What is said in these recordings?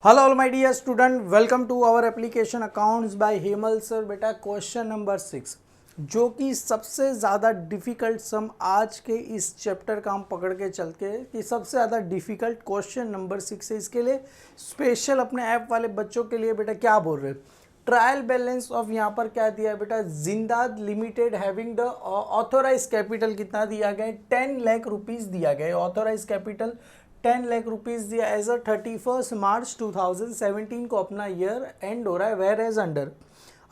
Hello all my dear student, welcome to our application accounts by Hemal sir. बेटा question number 6 जो कि सबसे ज़्यादा डिफ़िकल्ट सम आज के इस चैप्टर का हम पकड़ के चल के कि सबसे ज़्यादा डिफ़िकल्ट क्वेश्चन नंबर 6 है। इसके लिए स्पेशल अपने ऐप वाले बच्चों के लिए बेटा क्या बोल रहे हैं, ट्रायल बैलेंस ऑफ यहाँ पर क्या दिया है बेटा, Jindal limited having the authorise capital कितना दिया गया है, 10 लाख रुपीज़ दिया गया है। ऑथोराइज कैपिटल 10 लाख रुपीज़ दिया एज अ 31 मार्च 2017 को अपना ईयर एंड हो रहा है। वेयर एज अंडर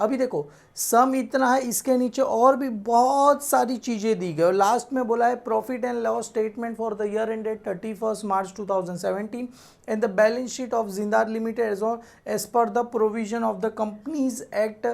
अभी देखो सम इतना है, इसके नीचे और भी बहुत सारी चीज़ें दी गई और लास्ट में बोला है profit and loss statement for the year ended 31 March 2017 and the balance sheet of Jindal limited as per the provision of the companies act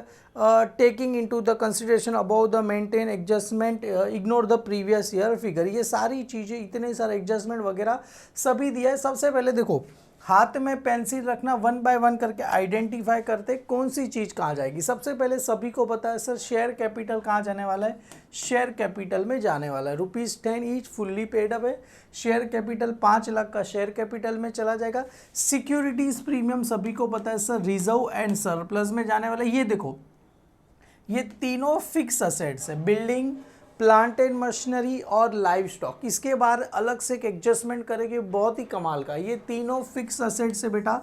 taking into the consideration about the maintain adjustment ignore the previous year figure. ये सारी चीज़ें इतने सारे adjustment वगैरह सभी दिया है। सबसे पहले देखो हाथ में पेंसिल रखना, वन बाय वन करके आइडेंटिफाई करते कौन सी चीज़ कहाँ जाएगी। सबसे पहले सभी को पता है सर शेयर कैपिटल कहाँ जाने वाला है, शेयर कैपिटल में जाने वाला है। ₹10 ईच फुल्ली पेड अप है। शेयर कैपिटल 5 लाख का शेयर कैपिटल में चला जाएगा। सिक्योरिटीज प्रीमियम सभी को पता है सर रिजर्व एंड सरप्लस में जाने वाला है। ये देखो ये तीनों फिक्स असेट्स है, बिल्डिंग प्लांट एंड मशीनरी और लाइव स्टॉक। इसके बाद अलग से एक एडजस्टमेंट करेंगे, बहुत ही कमाल का। ये तीनों फिक्स असेट्स है बेटा,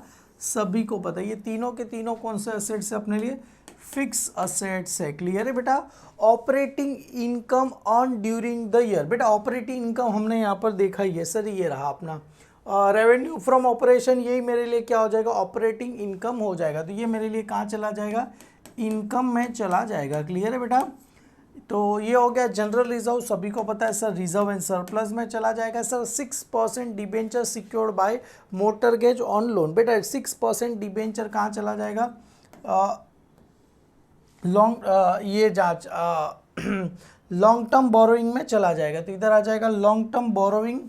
सभी को पता है। ये तीनों के तीनों कौन से असेट्स है अपने लिए, फिक्स असेट्स है। क्लियर है बेटा। Operating income on during the year, बेटा ऑपरेटिंग इनकम हमने यहाँ पर देखा ही है सर, ये रहा अपना रेवेन्यू फ्रॉम ऑपरेशन। यही मेरे लिए क्या हो जाएगा, ऑपरेटिंग इनकम हो जाएगा। तो ये मेरे लिए कहाँ चला जाएगा, इनकम में चला जाएगा। क्लियर है बेटा। तो ये हो गया जनरल रिजर्व, सभी को पता है सर रिजर्व एंड सरप्लस में चला जाएगा। Sir 6% debenture secured by mortgage on loan, बेटा 6% डिबेंचर कहाँ चला जाएगा, लॉन्ग ये जांच लॉन्ग टर्म बोरोइंग में चला जाएगा। तो इधर आ जाएगा लॉन्ग टर्म बोरोइंग।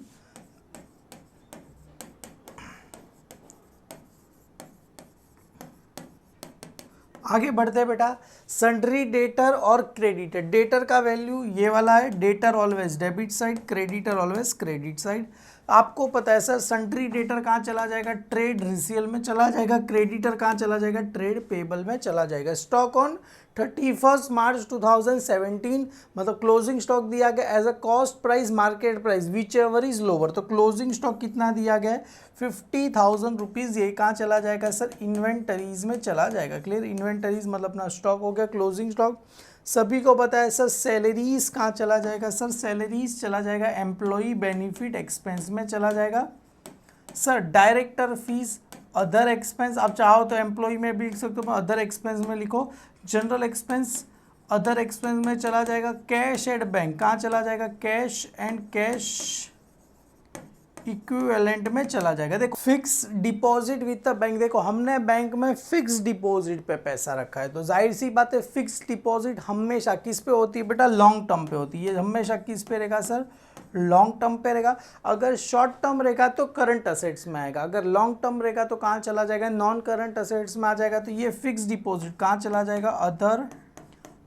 आगे बढ़ते हैं बेटा। सन्ड्री डेटर और क्रेडिटर, डेटर का वैल्यू ये वाला है, debtor always debit side, creditor always credit side. आपको पता है सर सन्ड्री डेटर कहाँ चला जाएगा, ट्रेड रिसील में चला जाएगा। क्रेडिटर कहाँ चला जाएगा, ट्रेड पेबल में चला जाएगा। स्टॉक ऑन 31 मार्च 2017 मतलब क्लोजिंग स्टॉक दिया गया as a cost price market price whichever is lower. तो क्लोजिंग स्टॉक कितना दिया गया है, 50,000 रुपीज़। ये कहाँ चला जाएगा सर, इन्वेंटरीज में चला जाएगा। क्लियर, इन्वेंटरीज मतलब अपना स्टॉक हो गया क्लोजिंग स्टॉक। सभी को पता है सर सैलरीज कहाँ चला जाएगा, सर सैलरीज चला जाएगा एम्प्लॉई बेनिफिट एक्सपेंस में चला जाएगा। Sir director fees other expense, आप चाहो तो एम्प्लॉई में भी लिख सकते हो, अदर एक्सपेंस में लिखो। जनरल एक्सपेंस अदर एक्सपेंस में चला जाएगा। कैश एंड बैंक कहाँ चला जाएगा, कैश एंड कैश इक्विवेलेंट में चला जाएगा। देखो fix deposit with the bank, देखो हमने बैंक में फिक्स डिपॉजिट पे पैसा रखा है तो जाहिर सी बात है फिक्स डिपॉजिट हमेशा किस पे होती है बेटा, लॉन्ग टर्म पे होती है। ये हमेशा किस पे रहेगा सर, लॉन्ग टर्म पे रहेगा। अगर शॉर्ट टर्म रहेगा तो करंट असेट्स में आएगा, अगर लॉन्ग टर्म रहेगा तो कहाँ चला जाएगा, नॉन करंट असेट्स में आ जाएगा। तो ये फिक्स डिपॉजिट कहाँ चला जाएगा, अदर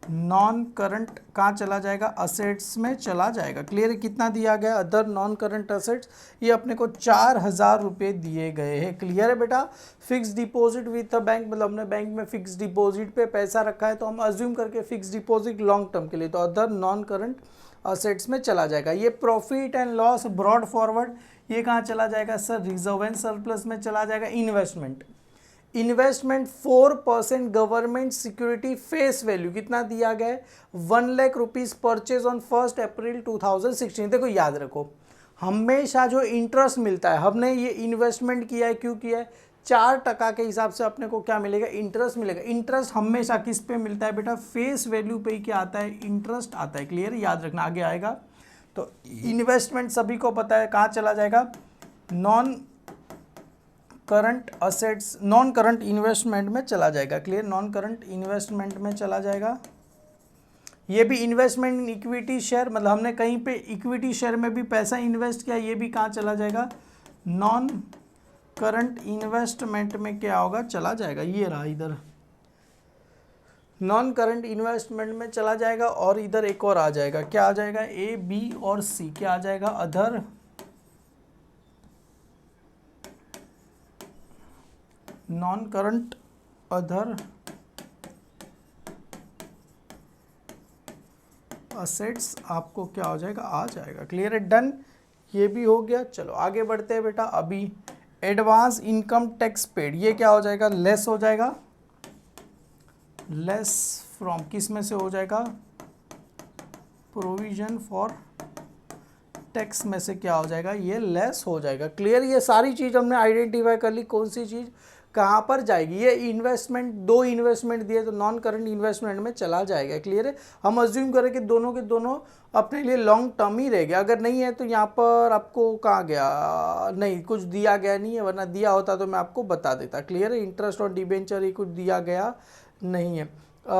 नॉन करंट कहाँ चला जाएगा, असेट्स में चला जाएगा। क्लियर है, कितना दिया गया अदर नॉन करंट असेट्स, ये अपने को 4,000 रुपये दिए गए हैं। क्लियर है बेटा। Fix deposit with the bank मतलब हमने बैंक में फिक्स डिपॉजिट पे पैसा रखा है तो हम अज्यूम करके फिक्स डिपॉजिट लॉन्ग टर्म के लिए, तो अदर नॉन करंट असेट्स में चला जाएगा। ये profit and loss brought forward ये कहाँ चला जाएगा सर, रिजर्व एंड सरप्लस में चला जाएगा। Investment 4% government security face value कितना दिया गया है, 1 लाख रुपीज़ परचेज ऑन 1 अप्रैल 2016। देखो याद रखो हमेशा जो इंटरेस्ट मिलता है, हमने ये इन्वेस्टमेंट किया है, क्यों किया है, 4% के हिसाब से अपने को क्या मिलेगा, इंटरेस्ट मिलेगा। इंटरेस्ट हमेशा किस पे मिलता है बेटा, फेस वैल्यू पे ही क्या आता है, इंटरेस्ट आता है। क्लियर, याद रखना आगे आएगा। तो इन्वेस्टमेंट सभी को पता है कहाँ चला जाएगा, non current assets non current investment में चला जाएगा। क्लियर, नॉन करंट इन्वेस्टमेंट में चला जाएगा। ये भी इन्वेस्टमेंट इन इक्विटी शेयर मतलब हमने कहीं पे इक्विटी शेयर में भी पैसा इन्वेस्ट किया, ये भी कहाँ चला जाएगा, नॉन करंट इन्वेस्टमेंट में क्या होगा, चला जाएगा। ये रहा इधर नॉन करंट इन्वेस्टमेंट में चला जाएगा। और इधर एक और आ जाएगा, क्या आ जाएगा, ए बी और सी क्या आ जाएगा, other non current other assets आपको क्या हो जाएगा, आ जाएगा। क्लियर है, डन, ये भी हो गया। चलो आगे बढ़ते हैं बेटा। अभी एडवांस इनकम टैक्स पेड, ये क्या हो जाएगा, लेस हो जाएगा, लेस फ्रॉम किस में से हो जाएगा, प्रोविजन फॉर टैक्स में से क्या हो जाएगा, ये लेस हो जाएगा। क्लियर, ये सारी चीज़ हमने आइडेंटिफाई कर ली, कौन सी चीज़ कहाँ पर जाएगी। ये इन्वेस्टमेंट, दो इन्वेस्टमेंट दिए तो नॉन करंट इन्वेस्टमेंट में चला जाएगा। क्लियर है, हम अज्यूम करें कि दोनों के दोनों अपने लिए लॉन्ग टर्म ही रहेगा। अगर नहीं है तो यहाँ पर आपको कहाँ गया, नहीं कुछ दिया गया नहीं है, वरना दिया होता तो मैं आपको बता देता। क्लियर है, इंटरेस्ट और डिबेंचर ही कुछ दिया गया नहीं है।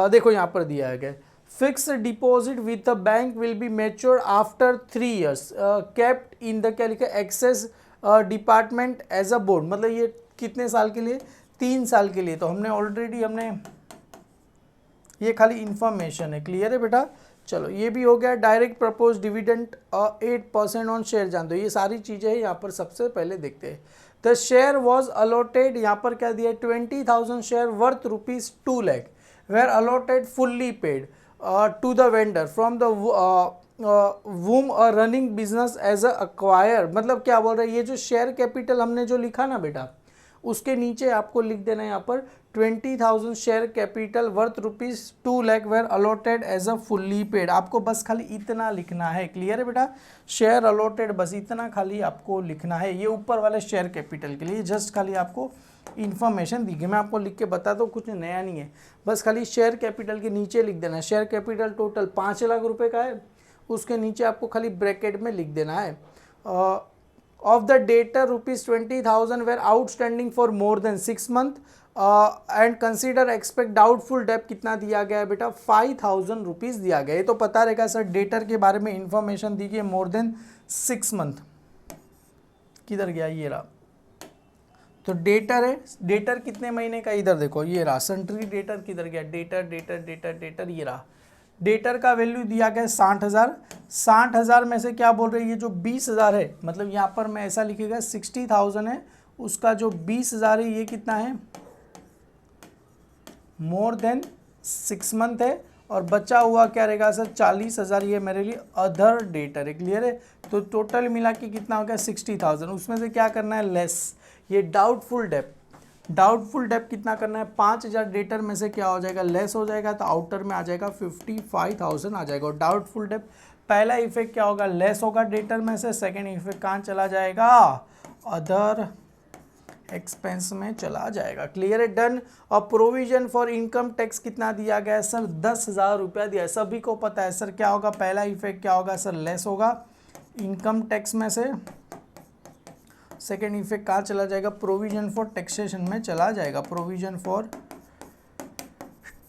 देखो यहाँ पर दिया गया, fix deposit with the bank will be mature after 3 years, kept in the क्या लिखा, excise department as a board, मतलब ये कितने साल के लिए, 3 साल के लिए। तो हमने ऑलरेडी ये खाली इंफॉर्मेशन है। क्लियर है बेटा, चलो ये भी हो गया। Direct propose dividend 8% on share, जान दो, ये सारी चीज़ें हैं। यहाँ पर सबसे पहले देखते हैं, द शेयर वॉज अलॉटेड, यहाँ पर क्या दिया, 20,000 share worth ₹2 lakh were allotted fully paid to the vendor from the whom running business as a acquire. मतलब क्या बोल रहा है, ये जो शेयर कैपिटल हमने जो लिखा ना बेटा, उसके नीचे आपको लिख देना है यहाँ पर 20,000 share capital worth ₹2 lakh were allotted as a fully paid. आपको बस खाली इतना लिखना है। क्लियर है बेटा, शेयर अलॉटेड बस इतना खाली आपको लिखना है। ये ऊपर वाले शेयर कैपिटल के लिए जस्ट खाली आपको इन्फॉर्मेशन दी गई, मैं आपको लिख के बता दूँ, कुछ नया नहीं है। बस खाली शेयर कैपिटल के नीचे लिख देना है, शेयर कैपिटल टोटल 5 लाख रुपए का है, उसके नीचे आपको खाली ब्रैकेट में लिख देना है, of the debtor ₹20,000 were outstanding for more than 6 months and consider expect doubtful debt कितना दिया गया है बेटा, ₹5,000 दिया गया। ये तो पता रहेगा सर, डेटर के बारे में इंफॉर्मेशन दी गई मोर देन 6 months। किधर गया, ये रहा, तो डेटर है, डेटर कितने महीने का, इधर देखो ये रहा, सन्ट्री डेटर किधर गया, डेटर डेटर डेटर डेटर, ये रहा। डेटर का वैल्यू दिया गया 60,000, 60,000 में से क्या बोल रहे हैं, ये जो 20,000 है, मतलब यहाँ पर मैं ऐसा लिखेगा 60,000 है, उसका जो 20,000 है ये कितना है, मोर देन 6 month है, और बचा हुआ क्या रहेगा सर, 40,000, ये मेरे लिए अदर डेटर है। क्लियर है, तो टोटल मिला के कितना हो गया 60,000, उसमें से क्या करना है, लेस ये डाउटफुल डेट। डाउटफुल डेट कितना करना है, 5,000 डेटर में से क्या हो जाएगा, लेस हो जाएगा, तो आउटर में आ जाएगा 55,000 आ जाएगा। और डाउटफुल डेट पहला इफेक्ट क्या होगा, लेस होगा डेटर में से, सेकेंड इफेक्ट कहाँ चला जाएगा, अदर एक्सपेंस में चला जाएगा। क्लियर है, डन। और प्रोविजन फॉर इनकम टैक्स कितना दिया गया है सर, 10,000 रुपया दिया है। सभी को पता है सर क्या होगा, पहला इफेक्ट क्या होगा सर, लेस होगा इनकम टैक्स में से, सेकेंड इफेक्ट कहाँ चला जाएगा, प्रोविजन फॉर टैक्सेशन में चला जाएगा, प्रोविजन फॉर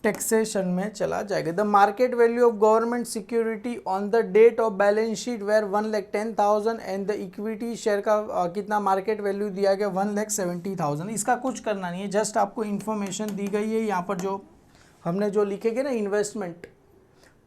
टैक्सेशन में चला जाएगा। The market value of government security on the date of balance sheet were 1,10,000 and the equity share का कितना मार्केट वैल्यू दिया गया, 1,70,000। इसका कुछ करना नहीं है, जस्ट आपको इन्फॉर्मेशन दी गई है। यहाँ पर जो हमने जो लिखेंगे ना इन्वेस्टमेंट,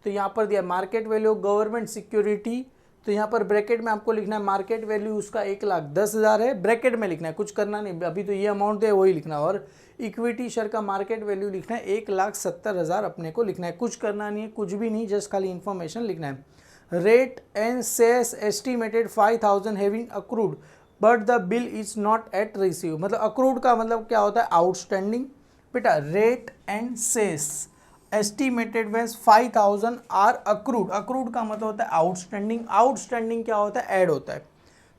तो यहाँ पर दिया market value of government security, तो यहाँ पर ब्रैकेट में आपको लिखना है मार्केट वैल्यू उसका 1,10,000 है, ब्रैकेट में लिखना है, कुछ करना नहीं, अभी तो ये अमाउंट है वही लिखना है। और इक्विटी शेयर का मार्केट वैल्यू लिखना है 1,70,000 अपने को लिखना है, कुछ करना नहीं है, कुछ भी नहीं, जस्ट खाली इन्फॉर्मेशन लिखना है। Rate and cess estimated 5,000 having accrued but the bill is not yet receive. मतलब अक्रूड का मतलब क्या होता है, आउटस्टैंडिंग। बेटा rate and cess estimated wages 5,000 are accrued, accrued का मतलब होता है आउटस्टैंडिंग, आउटस्टैंडिंग क्या होता है, ऐड होता है।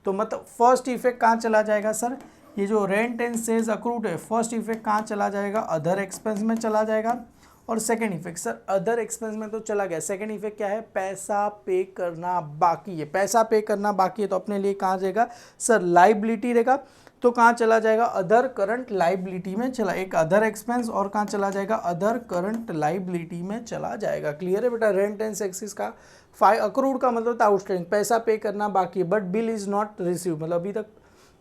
तो मतलब फर्स्ट इफेक्ट कहाँ चला जाएगा सर, ये जो रेंट एंड सेल्स अक्रूड है, फर्स्ट इफेक्ट कहाँ चला जाएगा, अदर एक्सपेंस में चला जाएगा। और second effect sir other expense में तो चला गया, सेकंड इफेक्ट क्या है, पैसा पे करना बाकी है, पैसा पे करना बाकी है, तो अपने लिए कहाँ जाएगा सर, लाइबिलिटी रहेगा, तो कहाँ चला जाएगा, अदर करंट लाइबिलिटी में चला, एक अदर एक्सपेंस और कहाँ चला जाएगा, अदर करंट लाइबिलिटी में चला जाएगा। क्लियर है बेटा, रेंट एंड सेल्स का अक्रूड का मतलब आउटस्टैंडिंग, पैसा पे करना बाकी है, but bill is not receive, मतलब अभी तक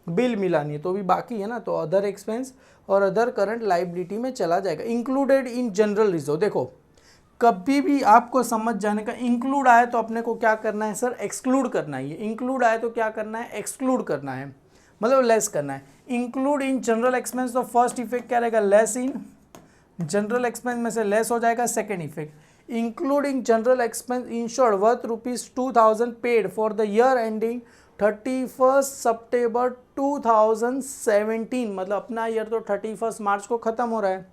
बिल मिला नहीं है तो भी बाकी है ना, तो अदर एक्सपेंस और अदर करंट लाइबिलिटी में चला जाएगा। इंक्लूडेड इन जनरल रिजर्व, देखो कभी भी आपको समझ जाने का, इंक्लूड आए तो अपने को क्या करना है सर, एक्सक्लूड करना है। इंक्लूड आए तो क्या करना है, एक्सक्लूड करना है। मतलब लेस करना है। इंक्लूड इन जनरल एक्सपेंस, तो फर्स्ट इफेक्ट क्या रहेगा, लेस इन जनरल एक्सपेंस में से लेस हो जाएगा। Second effect, including general expense insured worth ₹2000 paid for the year ending 31 सितंबर 2017, मतलब अपना ईयर तो 31 मार्च को ख़त्म हो रहा है,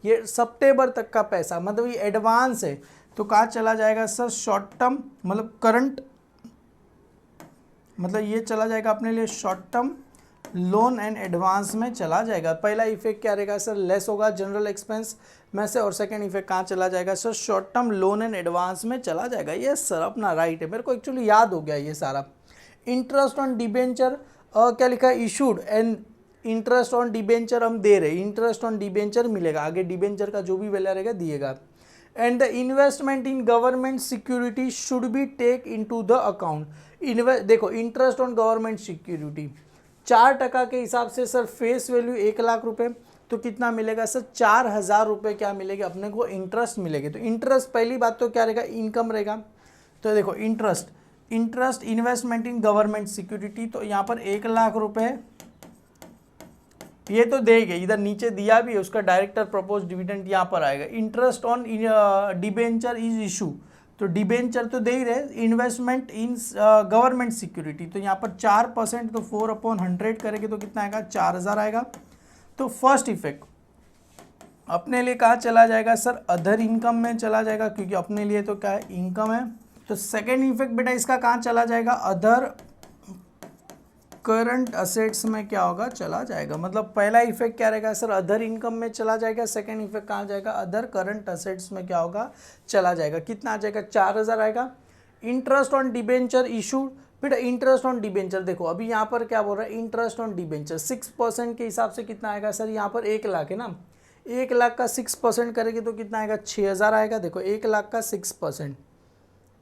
ये सितंबर तक का पैसा, मतलब ये एडवांस है, तो कहाँ चला जाएगा सर, शॉर्ट टर्म मतलब करंट, मतलब ये चला जाएगा अपने लिए short term loan and advance में चला जाएगा। पहला इफेक्ट क्या रहेगा सर, लेस होगा जनरल एक्सपेंस में से, और सेकंड इफेक्ट कहाँ चला जाएगा sir, short term loan and advance में चला जाएगा। ये सर अपना राइट है, मेरे को एक्चुअली याद हो गया ये सारा। इंटरेस्ट ऑन डिबेंचर क्या लिखा है, issued and interest on debenture हम दे रहे, इंटरेस्ट ऑन डिबेंचर मिलेगा, आगे डिबेंचर का जो भी वैल्यू रहेगा दिएगा। And the investment in government security should be take into the account. देखो इंटरेस्ट ऑन गवर्नमेंट सिक्योरिटी 4% के हिसाब से सर फेस वैल्यू 1,00,000 रुपये, तो कितना मिलेगा सर, 4,000 रुपये क्या मिलेगा अपने को, इंटरेस्ट मिलेगी। तो इंटरेस्ट पहली बात तो क्या रहेगा, इनकम रहेगा। तो देखो interest investment in government security, तो यहाँ पर 1,00,000 रुपये ये तो देंगे, इधर नीचे दिया भी है उसका डायरेक्टर प्रपोज डिविडेंड यहाँ पर आएगा। Interest on debenture is issue, तो डिबेंचर तो दे ही रहे। इन्वेस्टमेंट इन गवर्नमेंट सिक्योरिटी, तो यहाँ पर 4%, तो 4/100 करेंगे तो कितना आएगा, 4,000 आएगा। तो फर्स्ट इफेक्ट अपने लिए कहाँ चला जाएगा सर, अदर इनकम में चला जाएगा, क्योंकि अपने लिए तो क्या है, इनकम है। तो सेकेंड इफेक्ट बेटा इसका कहाँ चला जाएगा, अदर करंट असेट्स में क्या होगा, चला जाएगा। मतलब पहला इफेक्ट क्या रहेगा सर, अदर इनकम में चला जाएगा। सेकंड इफेक्ट कहाँ जाएगा, अदर करंट असेट्स में क्या होगा, चला जाएगा। कितना आ जाएगा, 4,000 आएगा। इंटरेस्ट ऑन डिबेंचर इशूड, बेटा इंटरेस्ट ऑन डिबेंचर देखो अभी यहाँ पर क्या बोल रहा है, इंटरेस्ट ऑन डिबेंचर 6% के हिसाब से कितना आएगा सर, यहाँ पर 1,00,000 है ना, 1,00,000 का 6% करेंगे तो कितना आएगा, 6,000 आएगा। देखो 1,00,000 का 6%,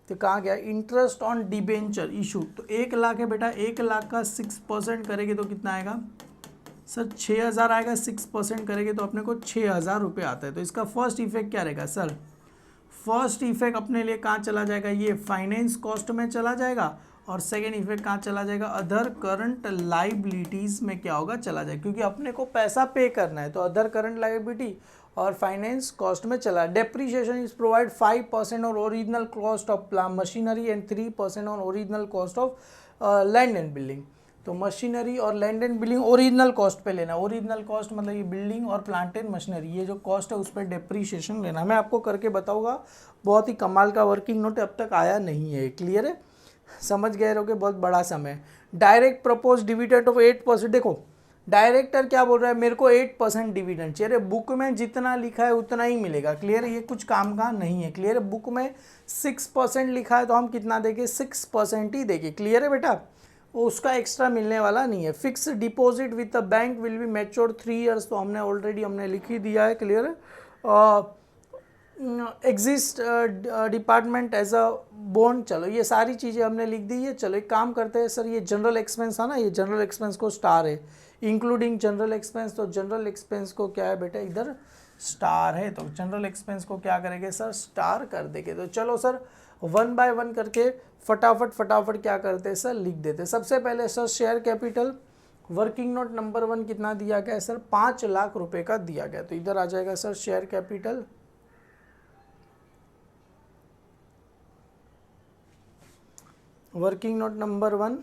तो कहाँ गया, इंटरेस्ट ऑन डिबेंचर इशू, तो 1,00,000 है बेटा, 1,00,000 का 6% करेंगे तो कितना आएगा सर, 6,000 आएगा। 6% करेंगे तो अपने को 6,000 रुपये आता है। तो इसका फर्स्ट इफेक्ट क्या रहेगा सर, फर्स्ट इफेक्ट अपने लिए कहाँ चला जाएगा, ये फाइनेंस कॉस्ट में चला जाएगा। और सेकेंड इफेक्ट कहाँ चला जाएगा, अदर करंट लाइबिलिटीज़ में क्या होगा, चला जाएगा, क्योंकि अपने को पैसा पे करना है, तो अदर करंट लाइबिलिटी और फाइनेंस कॉस्ट में चला। Depreciation is provide 5% on original cost of plant machinery and 3% on original cost of land and building. तो मशीनरी और land and building original cost पे लेना, ओरिजिनल कॉस्ट मतलब ये बिल्डिंग और प्लांट एंड मशीनरी, ये जो कॉस्ट है उस पर डेप्रीशिएशन लेना। मैं आपको करके बताऊंगा, बहुत ही कमाल का वर्किंग नोट अब तक आया नहीं है, क्लियर है, समझ गए रहोगे, बहुत बड़ा समय। डायरेक्ट प्रपोज डिविडेंड ऑफ 8%, देखो डायरेक्टर क्या बोल रहा है, मेरे को 8% डिविडेंड चाहिए। बुक में जितना लिखा है उतना ही मिलेगा, क्लियर है, ये कुछ काम का नहीं है, क्लियर है। बुक में 6% लिखा है तो हम कितना देंगे, 6% ही देंगे, क्लियर है बेटा, उसका एक्स्ट्रा मिलने वाला नहीं है। Fix deposit with the bank will be matured 3 years, तो हमने ऑलरेडी लिख ही दिया है, क्लियर है। Excise department as a bond, चलो ये सारी चीज़ें हमने लिख दी है। चलो एक काम करते हैं सर, ये जनरल एक्सपेंस है ना, ये जनरल एक्सपेंस को स्टार है, इंक्लूडिंग जनरल एक्सपेंस, तो जनरल एक्सपेंस को क्या है बेटा, इधर स्टार है, तो जनरल एक्सपेंस को क्या करेंगे सर, स्टार कर देंगे। तो चलो सर 1 बाय 1 करके फटाफट क्या करते हैं सर, लिख देते हैं। सबसे पहले sir share capital working note number 1 कितना दिया गया है सर, 5,00,000 रुपये का दिया गया, तो इधर आ जाएगा sir share capital working note number 1,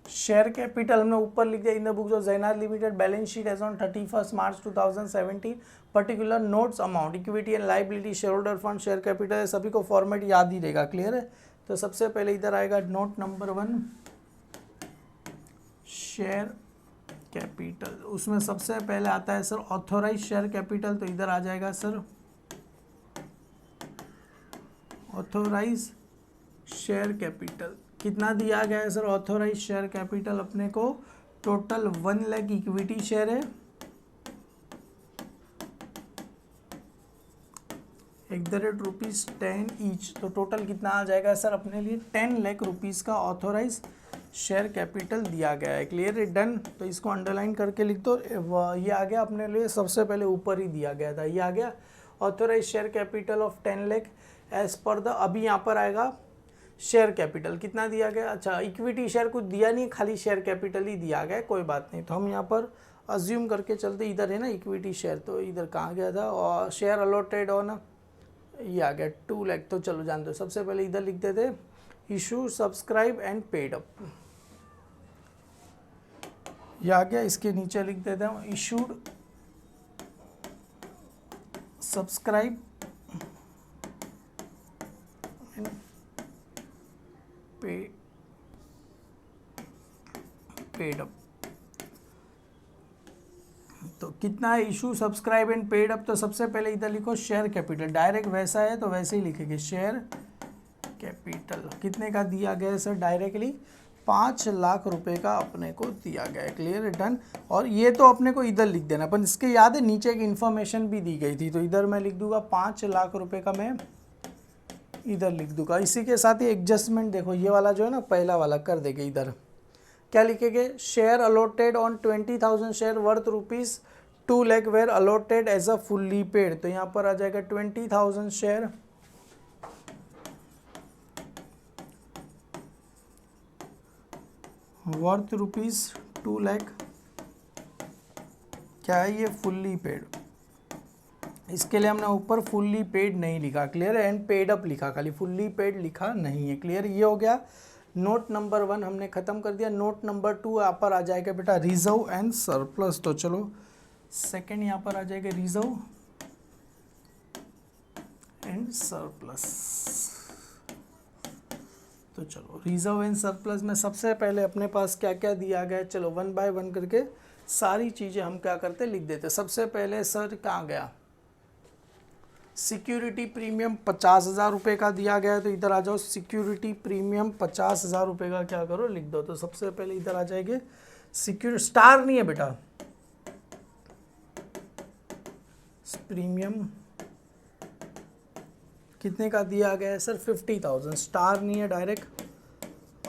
share capital हमने ऊपर लिख दिया, in the books of Zenith limited balance sheet as on 31 March 2017, particular notes amount, equity and liability, shareholder fund, share capital, सभी को फॉर्मेट याद ही रहेगा, clear है। तो सबसे पहले इधर आएगा नोट नंबर 1 शेयर कैपिटल, उसमें सबसे पहले आता है सर ऑथोराइज शेयर कैपिटल, तो इधर आ जाएगा सर ऑथोराइज शेयर कैपिटल, कितना दिया गया है सर, ऑथोराइज शेयर कैपिटल अपने को टोटल 1 लाख इक्विटी शेयर है, ₹10 ईच, तो टोटल कितना आ जाएगा सर अपने लिए 10 लाख रुपीज़ का ऑथोराइज शेयर कैपिटल दिया गया है, क्लियर है, डन। तो इसको अंडरलाइन करके लिख दो, ये आ गया अपने लिए, सबसे पहले ऊपर ही दिया गया था, ये आ गया authorise share capital of 10 lakh as per the, अभी यहाँ पर आएगा शेयर कैपिटल कितना दिया गया, अच्छा इक्विटी शेयर कुछ दिया नहीं, खाली शेयर कैपिटल ही दिया गया, कोई बात नहीं। तो हम यहाँ पर अज्यूम करके चलते, इधर है ना इक्विटी शेयर, तो इधर कहाँ गया था, और शेयर अलॉटेड ऑन ये आ गया 2 लाख। तो चलो जान दो, सबसे पहले इधर लिख देते issue subscribe and paid up, ये आ गया। इसके नीचे लिख देता हूँ issued subscribe and paid up. तो कितना है issue subscribe and paid up, तो सबसे पहले इधर लिखो शेयर कैपिटल, डायरेक्ट वैसा है तो वैसे ही लिखेंगे शेयर कैपिटल। कितने का दिया गया है सर, डायरेक्टली 5 लाख रुपए का अपने को दिया गया है, क्लियर डन। और ये तो अपने को इधर लिख देना, पर इसके याद है नीचे एक इन्फॉर्मेशन भी दी गई थी, तो इधर मैं लिख दूंगा 5 लाख रुपए का, मैं इधर लिख दूंगा। इसी के साथ ही एडजस्टमेंट देखो, ये वाला जो है ना पहला वाला कर देंगे, इधर क्या लिखेंगे, share allotted on 20,000 share worth ₹2 lakh were allotted as a fully paid. तो यहाँ पर आ जाएगा 20,000 शेयर वर्थ ₹2 लाख, क्या है ये, फुल्ली पेड। इसके लिए हमने ऊपर फुल्ली पेड नहीं लिखा, क्लियर है, एंड पेड अप लिखा, खाली फुल्ली पेड लिखा नहीं है, क्लियर। ये हो गया नोट नंबर 1 हमने खत्म कर दिया। नोट नंबर 2 यहाँ पर आ जाएगा बेटा रिजर्व एंड सरप्लस। तो चलो सेकंड यहाँ पर आ जाएगा रिजर्व एंड सरप्लस। तो चलो रिजर्व एंड सरप्लस में सबसे पहले अपने पास क्या क्या दिया गया है, चलो 1 बाय 1 करके सारी चीज़ें हम क्या करते लिख देते। सबसे पहले सर कहाँ गया, सिक्योरिटी प्रीमियम 50,000 रुपये का दिया गया है, तो इधर आ जाओ सिक्योरिटी प्रीमियम 50,000 रुपये का क्या करो लिख दो। तो सबसे पहले इधर आ जाएंगे सिक्योरिटी, स्टार नहीं है बेटा, प्रीमियम कितने का दिया गया है सर 50,000, स्टार नहीं है, डायरेक्ट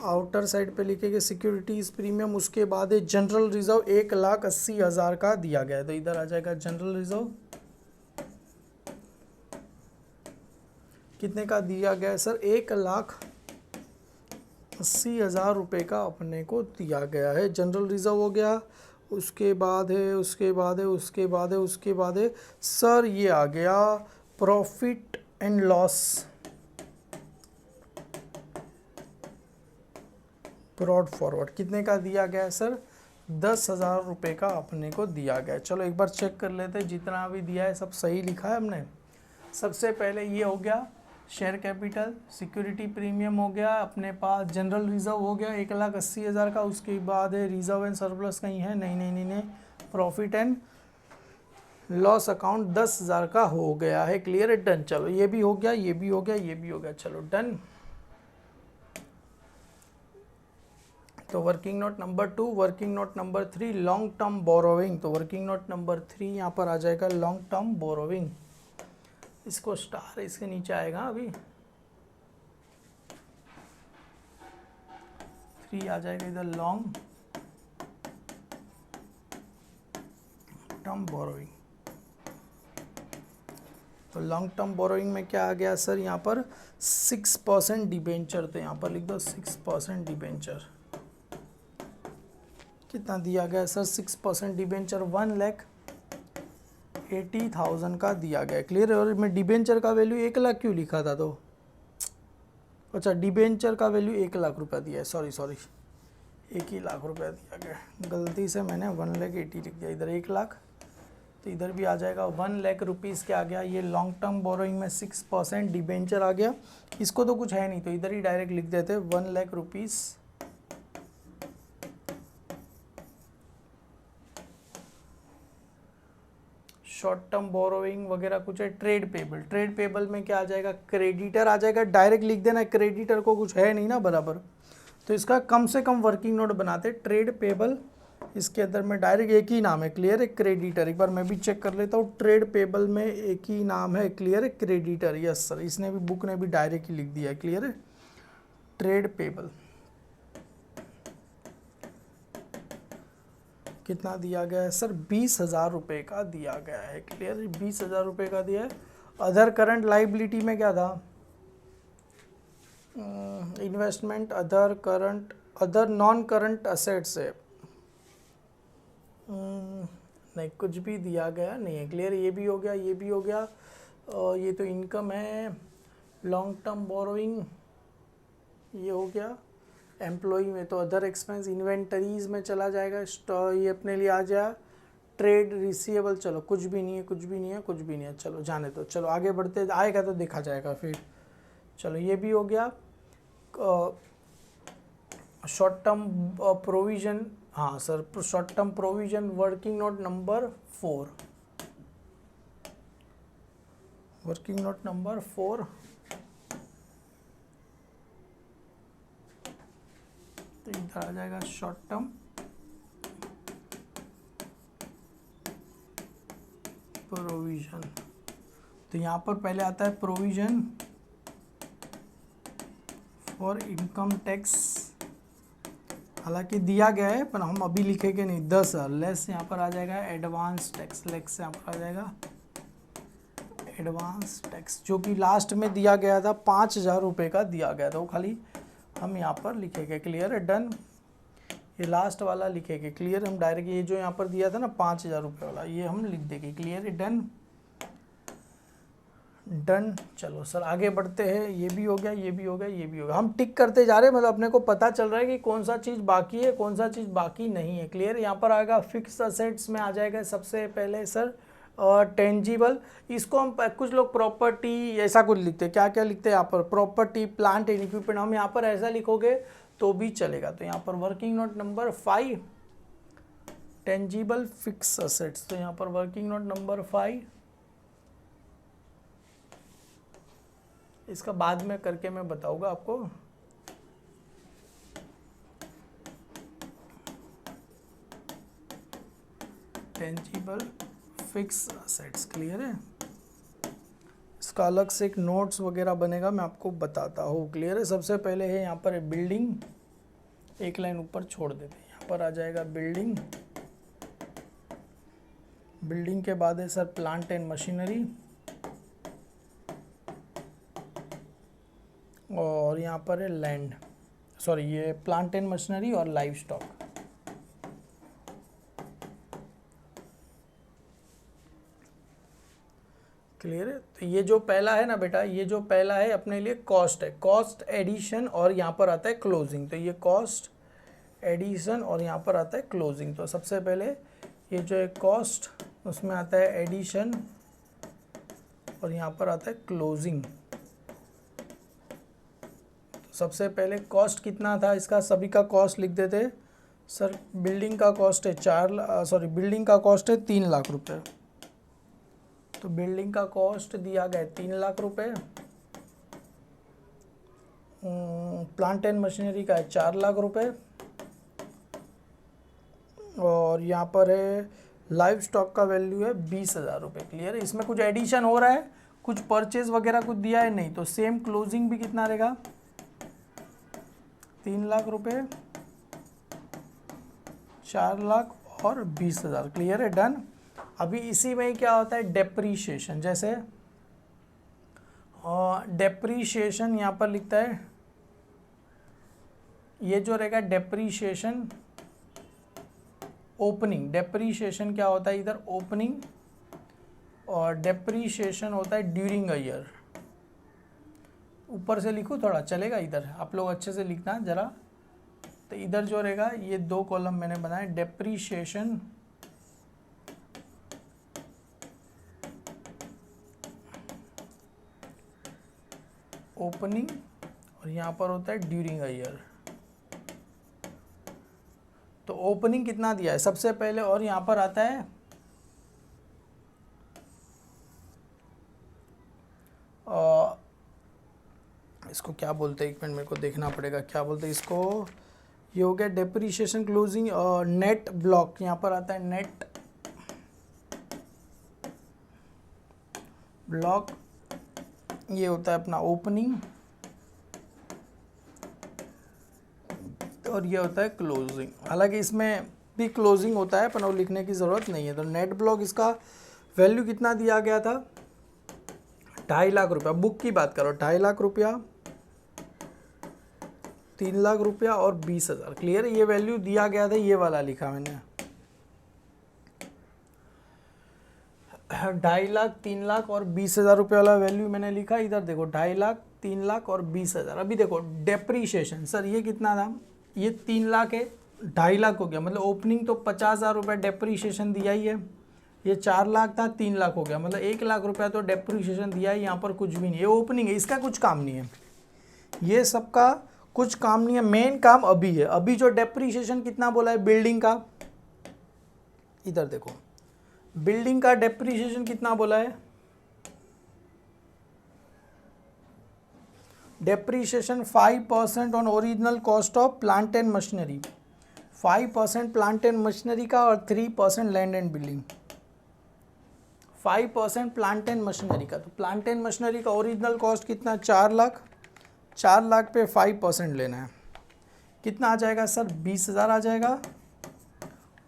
आउटर साइड पे लिखेंगे सिक्योरिटीज प्रीमियम। उसके बाद है जनरल रिजर्व 1,80,000 का दिया गया है, तो इधर आ जाएगा जनरल रिजर्व कितने का दिया गया है सर 1,80,000 रुपये का अपने को दिया गया है, जनरल रिजर्व हो गया। उसके बाद है उसके बाद है उसके बाद है उसके बाद है सर ये आ गया profit and loss, brought forward कितने का दिया गया है सर 10,000 रुपये का अपने को दिया गया है। चलो एक बार चेक कर लेते हैं, जितना भी दिया है सब सही लिखा है हमने। सबसे पहले ये हो गया शेयर कैपिटल, सिक्योरिटी प्रीमियम हो गया अपने पास, जनरल रिजर्व हो गया 1,80,000 का। उसके बाद है रिजर्व एंड सरप्लस कहीं है नहीं, प्रॉफिट एंड लॉस अकाउंट 10,000 का हो गया है, क्लियर है डन। चलो ये भी हो गया, ये भी हो गया, ये भी हो गया, चलो डन। तो working note number 2, working note number 3 long term borrowing. तो वर्किंग नोट नंबर 3 यहाँ पर आ जाएगा लॉन्ग टर्म बोरोविंग, इसको स्टार इसके नीचे आएगा, अभी 3 आ जाएगा इधर लॉन्ग टर्म बोरोइंग। तो लॉन्ग टर्म बोरोइंग में क्या आ गया सर यहाँ पर 6% डिबेंचर, तो यहाँ पर लिख दो 6% डिबेंचर। कितना दिया गया सर 6% डिबेंचर 1,80,000 का दिया गया, क्लियर है। और मैं डिबेंचर का वैल्यू 1 लाख क्यों लिखा था, तो अच्छा डिबेंचर का वैल्यू 1 लाख रुपया दिया है, सॉरी 1 ही लाख रुपया दिया गया, गलती से मैंने 1,80,000 लिख दिया, इधर 1 लाख, तो इधर भी आ जाएगा 1 लाख रुपीज़ क्या आ गया, ये लॉन्ग टर्म बोरोइंग में 6% डिबेंचर आ गया। इसको तो कुछ है नहीं, तो इधर ही डायरेक्ट लिख देते 1 lakh rupees short term borrowing वगैरह कुछ है। ट्रेड पेबल, ट्रेड पेबल में क्या आ जाएगा, क्रेडिटर आ जाएगा, डायरेक्ट लिख देना, क्रेडिटर को कुछ है नहीं ना बराबर, तो इसका कम से कम वर्किंग नोट बनाते। ट्रेड पेबल इसके अंदर में डायरेक्ट एक ही नाम है, क्लियर है, क्रेडिटर। एक बार मैं भी चेक कर लेता हूँ, ट्रेड पेबल में एक ही नाम है, क्लियर है, क्रेडिटर। यस सर, इसने भी बुक ने भी डायरेक्ट ही लिख दिया है, क्लियर है, ट्रेड पेबल। कितना दिया गया है सर 20,000 रुपये का दिया गया है, क्लियर, 20,000 रुपये का दिया है। अदर करंट लाइबिलिटी में क्या था, investment other non current assets है, नहीं कुछ भी दिया गया नहीं है। क्लियर, ये भी हो गया, ये भी हो गया। ये तो इनकम है। लॉन्ग टर्म बोरोइंग ये हो गया। एम्प्लॉई में तो अदर एक्सपेंस, इन्वेंटरीज में चला जाएगा, ये अपने लिए आ जाए। ट्रेड रिसीवेबल, चलो कुछ भी नहीं है, कुछ भी नहीं है, कुछ भी नहीं है, चलो जाने दो। चलो आगे बढ़ते, आएगा तो देखा जाएगा फिर। चलो ये भी हो गया। शॉर्ट टर्म प्रोविजन, हाँ sir, short term provision working note number 4, working note number 4। तो इधर आ जाएगा शॉर्ट टर्म प्रोविजन। तो यहाँ पर पहले आता है प्रोविजन फॉर इनकम टैक्स, हालांकि दिया गया है पर हम अभी लिखेंगे नहीं। 10,000 लेस यहाँ पर आ जाएगा एडवांस टैक्स, लेस यहाँ पर आ जाएगा एडवांस टैक्स, जो कि लास्ट में दिया गया था 5,000 रुपये का दिया गया था, वो खाली हम यहाँ पर लिखेंगे। क्लियर है, डन। ये लास्ट वाला लिखेंगे। क्लियर, हम डायरेक्ट ये जो यहाँ पर दिया था ना 5,000 रुपये वाला, ये हम लिख देंगे। क्लियर है, डन डन। चलो सर आगे बढ़ते हैं। ये भी हो गया, ये भी हो गया, ये भी हो गया। हम टिक करते जा रहे हैं, मतलब अपने को पता चल रहा है कि कौन सा चीज़ बाकी है, कौन सा चीज़ बाकी नहीं है। क्लियर, यहाँ पर आएगा फिक्स असेट्स में आ जाएगा सबसे पहले सर टेंजिबल। इसको हम कुछ लोग प्रॉपर्टी ऐसा कुछ लिखते हैं, क्या क्या लिखते हैं यहाँ पर, प्रॉपर्टी प्लांट एंड इक्विपमेंट। हम यहाँ पर ऐसा लिखोगे तो भी चलेगा। तो यहाँ पर working note number 5 tangible fixed assets. तो यहाँ पर वर्किंग नोट नंबर 5, इसका बाद में करके मैं बताऊंगा आपको। Tangible fixed assets. क्लियर है, इसका अलग से एक नोट्स वगैरह बनेगा, मैं आपको बताता हूँ। क्लियर है, सबसे पहले है यहाँ पर बिल्डिंग, एक लाइन ऊपर छोड़ देते हैं, यहाँ पर आ जाएगा बिल्डिंग। बिल्डिंग के बाद है सर प्लांट एंड मशीनरी, और यहाँ पर है लैंड, सॉरी ये प्लांट एंड मशीनरी और लाइव स्टॉक। क्लियर है, तो ये जो पहला है ना बेटा, ये जो पहला है अपने लिए कॉस्ट है, कॉस्ट एडिशन, और यहाँ पर आता है क्लोजिंग। तो ये कॉस्ट एडिशन और यहाँ पर आता है क्लोजिंग। तो सबसे पहले ये जो है कॉस्ट, उसमें आता है एडिशन और यहाँ पर आता है क्लोजिंग। सबसे पहले कॉस्ट कितना था इसका, सभी का कॉस्ट लिख देते सर। बिल्डिंग का कॉस्ट है बिल्डिंग का कॉस्ट है 3 लाख रुपए। तो बिल्डिंग का कॉस्ट दिया गया 3 लाख रुपए। प्लांट एंड मशीनरी का है 4 लाख रुपए, और यहाँ पर है लाइव स्टॉक का वैल्यू है 20,000 रुपये। क्लियर है, इसमें कुछ एडिशन हो रहा है, कुछ परचेज वगैरह कुछ दिया है नहीं, तो सेम क्लोजिंग भी कितना रहेगा 3 लाख रुपए, 4 लाख और 20,000। क्लियर है, डन। अभी इसी में क्या होता है डेप्रीशिएशन, जैसे डेप्रीशिएशन यहाँ पर लिखता है, ये जो रहेगा डेप्रीशिएशन ओपनिंग। डेप्रीशिएशन क्या होता है इधर ओपनिंग, और डेप्रीशिएशन होता है ड्यूरिंग अ ईयर। ऊपर से लिखूँ थोड़ा चलेगा, इधर आप लोग अच्छे से लिखना जरा। तो इधर जो रहेगा ये 2 कॉलम मैंने बनाए, डेप्रीशिएशन ओपनिंग, और यहाँ पर होता है ड्यूरिंग अ ईयर। तो ओपनिंग कितना दिया है सबसे पहले, और यहाँ पर आता है इसको क्या बोलते हैं, 1 मिनट मेरे को देखना पड़ेगा क्या बोलते हैं इसको। ये हो गया डेप्रीशिएशन क्लोजिंग। नेट ब्लॉक यहाँ पर आता है, नेट ब्लॉक ये होता है अपना ओपनिंग, और ये होता है क्लोजिंग। हालांकि इसमें भी क्लोजिंग होता है पर वो लिखने की ज़रूरत नहीं है। तो नेट ब्लॉक इसका वैल्यू कितना दिया गया था 2.5 लाख रुपया। बुक की बात करो 2.5 लाख रुपया, 3 लाख रुपया और 20,000। क्लियर, ये वैल्यू दिया गया था, ये वाला लिखा मैंने। 2.5 लाख, 3 लाख और 20,000 रुपये वाला वैल्यू मैंने लिखा। इधर देखो 2.5 लाख, 3 लाख और 20,000। अभी देखो डेप्रीशिएशन, सर ये कितना था, ये 3 लाख है, 2.5 लाख हो गया, मतलब ओपनिंग तो 50,000 रुपये डेप्रीशिएशन दिया ही है। ये 4 लाख था, 3 लाख हो गया, मतलब 1 लाख रुपया तो डेप्रीशिएशन दिया है। यहाँ पर कुछ भी नहीं है, ओपनिंग है, इसका कुछ काम नहीं है, ये सबका कुछ काम नहीं है। मेन काम अभी है, अभी जो डेप्रीशिएशन कितना बोला है बिल्डिंग का, इधर देखो बिल्डिंग का डेप्रीशिएशन कितना बोला है, depreciation 5% on original cost of plant and machinery, 5% plant and machinery का और 3% land and building. 5% plant and machinery का, तो प्लांट एंड मशीनरी का ओरिजिनल कॉस्ट कितना, 4 लाख, 4 लाख पे 5% लेना है, कितना आ जाएगा सर, 20,000 आ जाएगा,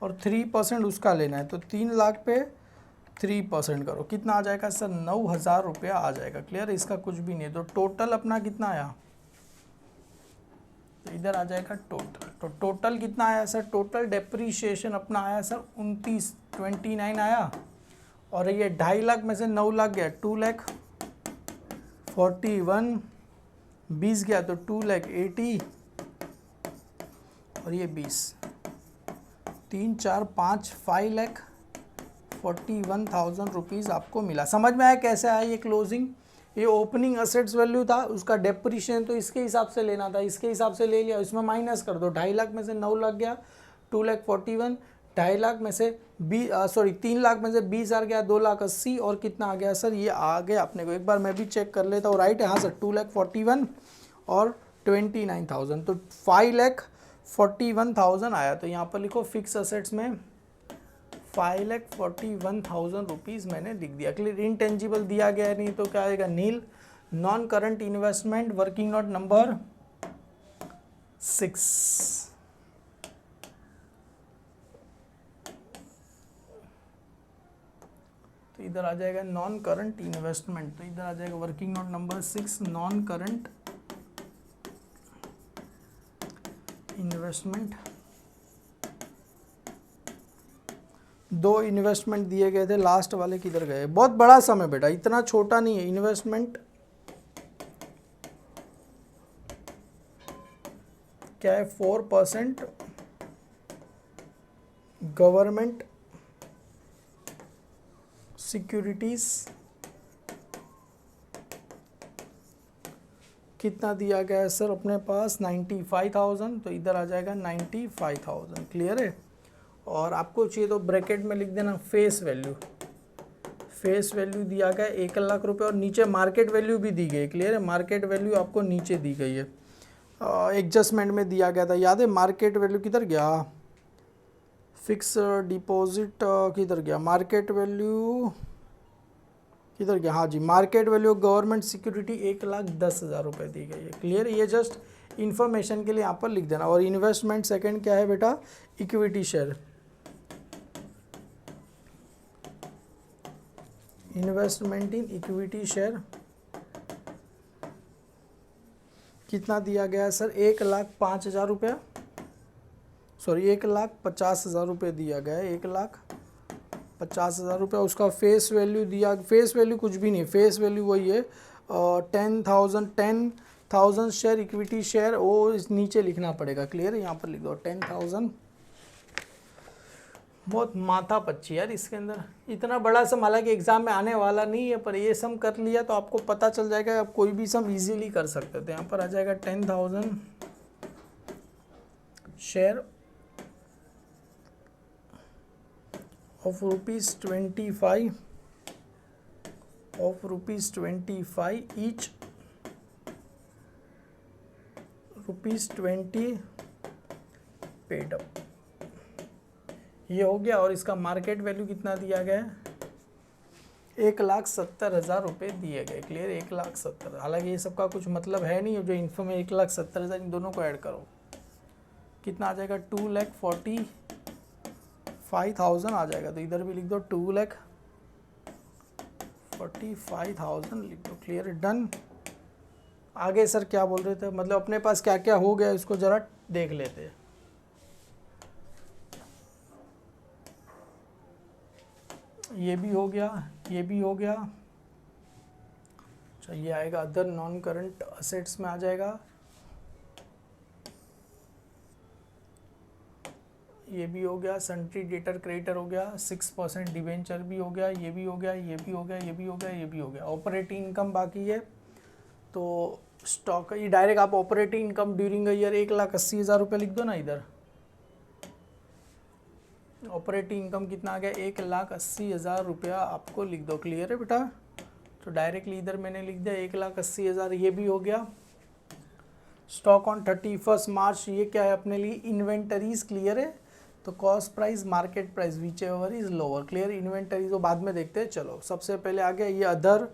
और 3% उसका लेना है, तो 3 लाख पे 3% करो, कितना आ जाएगा सर, 9,000 रुपया आ जाएगा। क्लियर, इसका कुछ भी नहीं है। तो टोटल अपना कितना आया, तो इधर आ जाएगा टोटल, तो टोटल कितना आया सर, टोटल डेप्रीशिएशन अपना आया सर 29 आया, और ये 2.5 लाख में से 9 लाख गया, 2,41, 20 गया तो 2,80, और ये 20, 3, 4, 5, 5,41,000 रुपीज़ आपको मिला। समझ में आया कैसे आया ये क्लोजिंग। ये ओपनिंग असेट्स वैल्यू था, उसका डेप्रीशिएशन तो इसके हिसाब से लेना था, इसके हिसाब से ले लिया, इसमें माइनस कर दो, 2.5 लाख में से 9 लाख गया 2,41, 2.5 लाख में से 3 लाख में से 20,000 गया 2,80,000, और कितना आ गया सर, ये आ गया अपने को, एक बार मैं भी चेक कर लेता हूँ, राइट है, हाँ सर 2,41 और 29,000, तो 5,41,000 आया। तो यहाँ पर लिखो फिक्स असेट्स में 5,41,000 रुपीज़ मैंने लिख दिया। क्लियर, इनटेंजिबल दिया गया है, नहीं तो क्या आएगा, nil. Non current investment working note number 6, तो इधर आ जाएगा नॉन करंट इन्वेस्टमेंट, तो इधर आ जाएगा working note number 6, non current investment. 2 investment दिए गए थे, लास्ट वाले किधर गए, बहुत बड़ा सम है बेटा, इतना छोटा नहीं है। इन्वेस्टमेंट क्या है, 4% गवर्नमेंट सिक्योरिटीज, कितना दिया गया है सर अपने पास, 95,000, तो इधर आ जाएगा 95,000। क्लियर है, और आपको चाहिए तो ब्रैकेट में लिख देना फेस वैल्यू, फेस वैल्यू दिया गया 1 लाख रुपए, और नीचे मार्केट वैल्यू भी दी गई। क्लियर है, मार्केट वैल्यू आपको नीचे दी गई है, एडजस्टमेंट में दिया गया था, याद है, मार्केट वैल्यू किधर गया, फिक्स डिपॉजिट किधर गया, मार्केट वैल्यू किधर गया, हाँ जी, मार्केट वैल्यू गवर्नमेंट सिक्योरिटी 1,10,000 रुपये दी गई है। क्लियर, ये जस्ट इन्फॉर्मेशन के लिए यहाँ पर लिख देना। और इन्वेस्टमेंट सेकंड क्या है बेटा, equity share, investment in equity share कितना दिया गया है सर, 1,05,000 रुपया, सॉरी 1,50,000 रुपये दिया गया है, 1,50,000 रुपया। उसका फेस वैल्यू दिया, फेस वैल्यू कुछ भी नहीं, फेस वैल्यू वही है 10,000 शेयर इक्विटी शेयर, वो इस नीचे लिखना पड़ेगा। क्लियर है, यहाँ पर लिख दो 10,000। बहुत माथा पच्ची यार इसके अंदर, इतना बड़ा सम हालांकि एग्जाम में आने वाला नहीं है, पर ये सम कर लिया तो आपको पता चल जाएगा, आप कोई भी सम इजीली कर सकते थे। यहाँ पर आ जाएगा 10,000 share of ₹25 each, ₹20 paid up, ये हो गया। और इसका मार्केट वैल्यू कितना दिया गया है, 1,70,000 रुपये दिए गए। क्लियर, 1,70,000, हालांकि ये सबका कुछ मतलब है नहीं, जो इन्फो में 1,70,000 इन दोनों को ऐड करो, कितना आ जाएगा, 2,45,000 आ जाएगा। तो इधर भी लिख दो 2,45,000 लिख दो। Clear, done. आगे सर क्या बोल रहे थे, मतलब अपने पास क्या क्या हो गया इसको जरा देख लेते हैं। ये भी हो गया, ये भी हो गया। अच्छा ये आएगा अदर नॉन करंट असेट्स में आ जाएगा। ये भी हो गया, सन्ट्री डेटर क्रेडिटर हो गया, 6% डिवेंचर भी हो गया, ये भी हो गया, ये भी हो गया, ये भी हो गया, ये भी हो गया। ऑपरेटिंग इनकम बाकी है, तो स्टॉक ये डायरेक्ट आप ऑपरेटिंग इनकम ड्यूरिंग ईयर 1,80,000 रुपये लिख दो ना इधर। ऑपरेटिंग इनकम कितना आ गया, 1,80,000 रुपया आपको लिख दो। क्लियर है बेटा? तो डायरेक्टली इधर मैंने लिख दिया 1,80,000। ये भी हो गया। स्टॉक ऑन 31 मार्च, ये क्या है अपने लिए, इन्वेंटरीज। क्लियर है? तो cost price, market price, whichever is lower. Clear? Inventories वो बाद में देखते हैं। चलो सबसे पहले आ गया ये अदर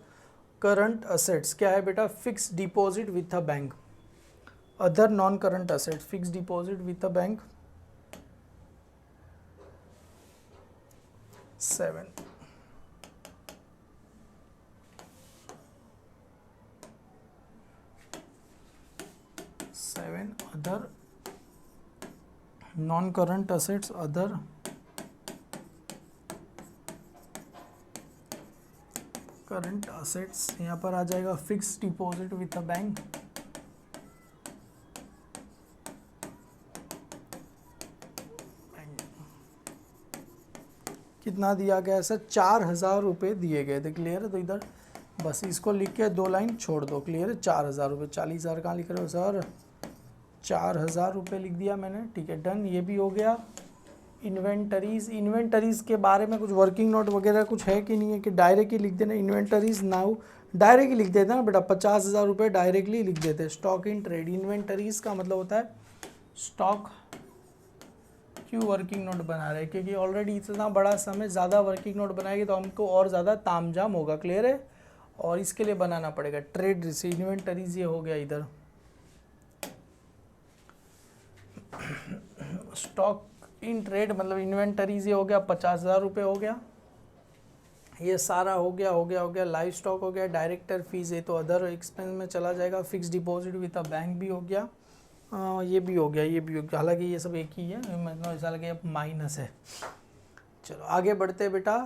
करंट असेट्स। क्या है बेटा? Fix deposit with a bank. Other non current asset, fix deposit with a bank 7। Other non current assets, other current assets, यहाँ पर आ जाएगा fix deposit with a bank. कितना दिया गया है सर? 4,000 रुपये दिए गए थे। क्लियर है? तो इधर बस इसको लिख के 2 लाइन छोड़ दो। क्लियर है? 4,000 रुपये, 40,000 कहाँ लिख रहे हो सर? 4,000 रुपये लिख दिया मैंने। ठीक है, डन। ये भी हो गया। इन्वेंटरीज, इन्वेंटरीज के बारे में कुछ वर्किंग नोट वगैरह कुछ है कि नहीं है, कि डायरेक्ट ही लिख देना इन्वेंटरीज नाउ, डायरेक्ट ही लिख देते ना बेटा। 50,000 रुपये डायरेक्टली लिख देते। स्टॉक इन ट्रेड, इन्वेंटरीज का मतलब होता है स्टॉक। क्यों वर्किंग नोट बना रहे हैं? क्योंकि ऑलरेडी इतना बड़ा समय, ज़्यादा वर्किंग नोट बनाएगी तो हमको और ज़्यादा तामझाम होगा। क्लियर है? और इसके लिए बनाना पड़ेगा ट्रेड से इन्वेंटरीज। ये हो गया इधर। स्टॉक इन ट्रेड मतलब इन्वेंटरीज, ये हो गया 50,000 रुपये हो गया। ये सारा हो गया, हो गया, हो गया। लाइव स्टॉक हो गया। डायरेक्टर फीस है तो अदर एक्सपेंस में चला जाएगा। Fix deposit with a bank भी हो गया। ये भी हो गया, ये भी हो गया। हालांकि ये सब एक ही है, मतलब ऐसा लगे अब माइनस है। चलो आगे बढ़ते हैं बेटा।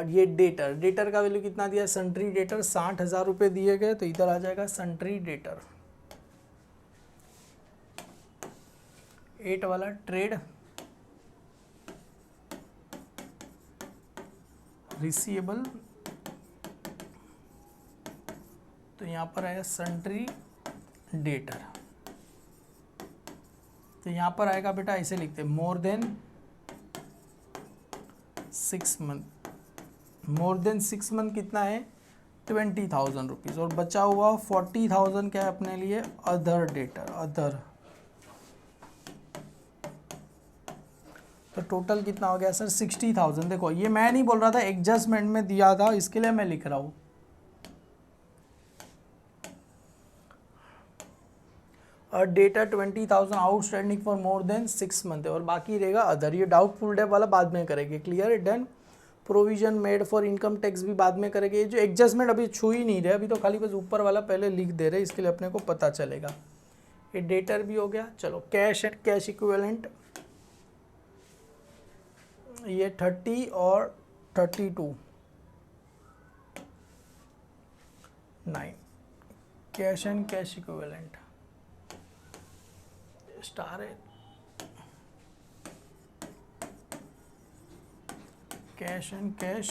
ये डेटर, डेटर का वैल्यू कितना दिया? सन्ट्री डेटर 60,000 रुपये दिए गए, तो इधर आ जाएगा सन्ट्री डेटर। 8 वाला ट्रेड रिसीवेबल, तो यहाँ पर आएगा सन्ट्री डेटर। तो यहाँ पर आएगा बेटा, ऐसे लिखते हैं मोर देन 6 मंथ। मोर देन 6 मंथ कितना है? 20,000 रुपीज़। और बचा हुआ 40,000 क्या है अपने लिए? Other debtor, other. तो टोटल कितना हो गया सर? 60,000। देखो ये मैं नहीं बोल रहा था, एडजस्टमेंट में दिया था, इसके लिए मैं लिख रहा हूँ। Data 20,000 outstanding for more than 6 month, और बाकी रहेगा अदर। ये डाउटफुल डेट वाला बाद में करेंगे। क्लियर है? Done. Provision made for income tax भी बाद में करेंगे। ये जो एडजस्टमेंट अभी छू ही नहीं रहे, अभी तो खाली बस ऊपर वाला पहले लिख दे रहे, इसके लिए अपने को पता चलेगा। ये डेटर भी हो गया। चलो कैश एंड कैश इक्विवेलेंट, ये 30 और 32 9। Cash and cash equivalent star है। Cash and cash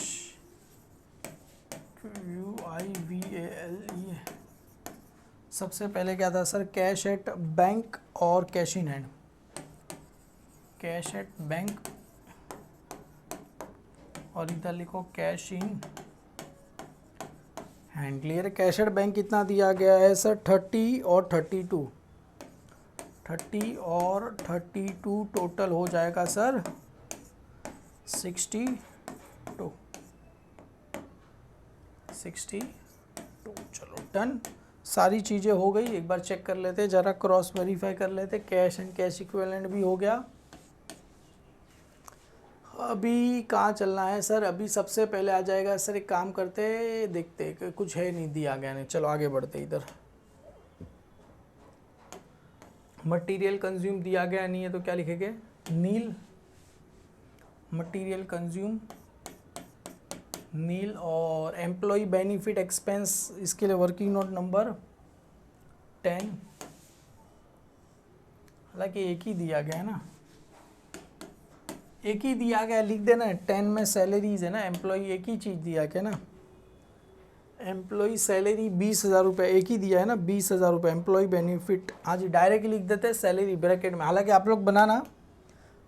QUIVALE। सबसे पहले क्या था सर? कैश एट बैंक और cash in hand. Cash at bank और इधर लिखो cash in hand. Clear? Cash at bank कितना दिया गया है सर? 30 और 32। 30 और 32 टोटल हो जाएगा सर 62। 62। चलो डन। सारी चीज़ें हो गई। एक बार चेक कर लेते, ज़रा क्रॉस वेरीफाई कर लेते। कैश एंड कैश इक्विवेलेंट भी हो गया। अभी कहाँ चलना है सर? अभी सबसे पहले आ जाएगा सर, एक काम करते देखते, कुछ है नहीं दिया गया नहीं। चलो आगे बढ़ते इधर। मटेरियल कंज्यूम दिया गया नहीं है तो क्या लिखेंगे, नील। मटेरियल कंज्यूम नील। और एम्प्लॉय बेनिफिट एक्सपेंस, इसके लिए वर्किंग नोट नंबर 10। हालांकि एक ही दिया गया है ना, एक ही दिया गया, लिख देना। 10 में सैलरीज है ना, एम्प्लॉय एक ही चीज़ दिया गया ना। एम्प्लॉय सैलरी 20,000 रुपये एक ही दिया है ना, 20,000 रुपये। एम्प्लॉय बेनिफिट, हाँ जी, डायरेक्ट लिख देते हैं सैलरी ब्रैकेट में। हालांकि आप लोग बनाना,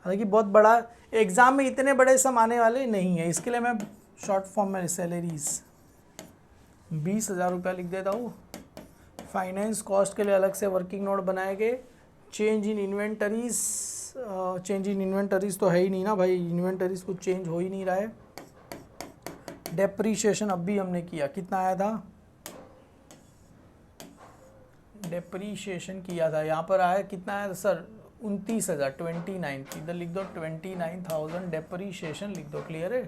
हालांकि बहुत बड़ा एग्जाम में इतने बड़े सम आने वाले नहीं है, इसके लिए मैं शॉर्ट फॉर्म में सैलरीज 20,000 रुपया लिख देता हूँ। फाइनेंस कॉस्ट के लिए अलग से वर्किंग नोट बनाए गए। Change in inventories, change in inventories तो है ही नहीं ना भाई, इन्वेंटरीज कुछ चेंज हो ही नहीं रहा है। डेप्रीशिएशन अब भी हमने किया, कितना आया था, डेप्रीशिएशन किया था, यहाँ पर आया कितना आया सर, 29,000, 29, इधर लिख दो 29,000 डेप्रीशिएशन लिख दो। क्लियर है,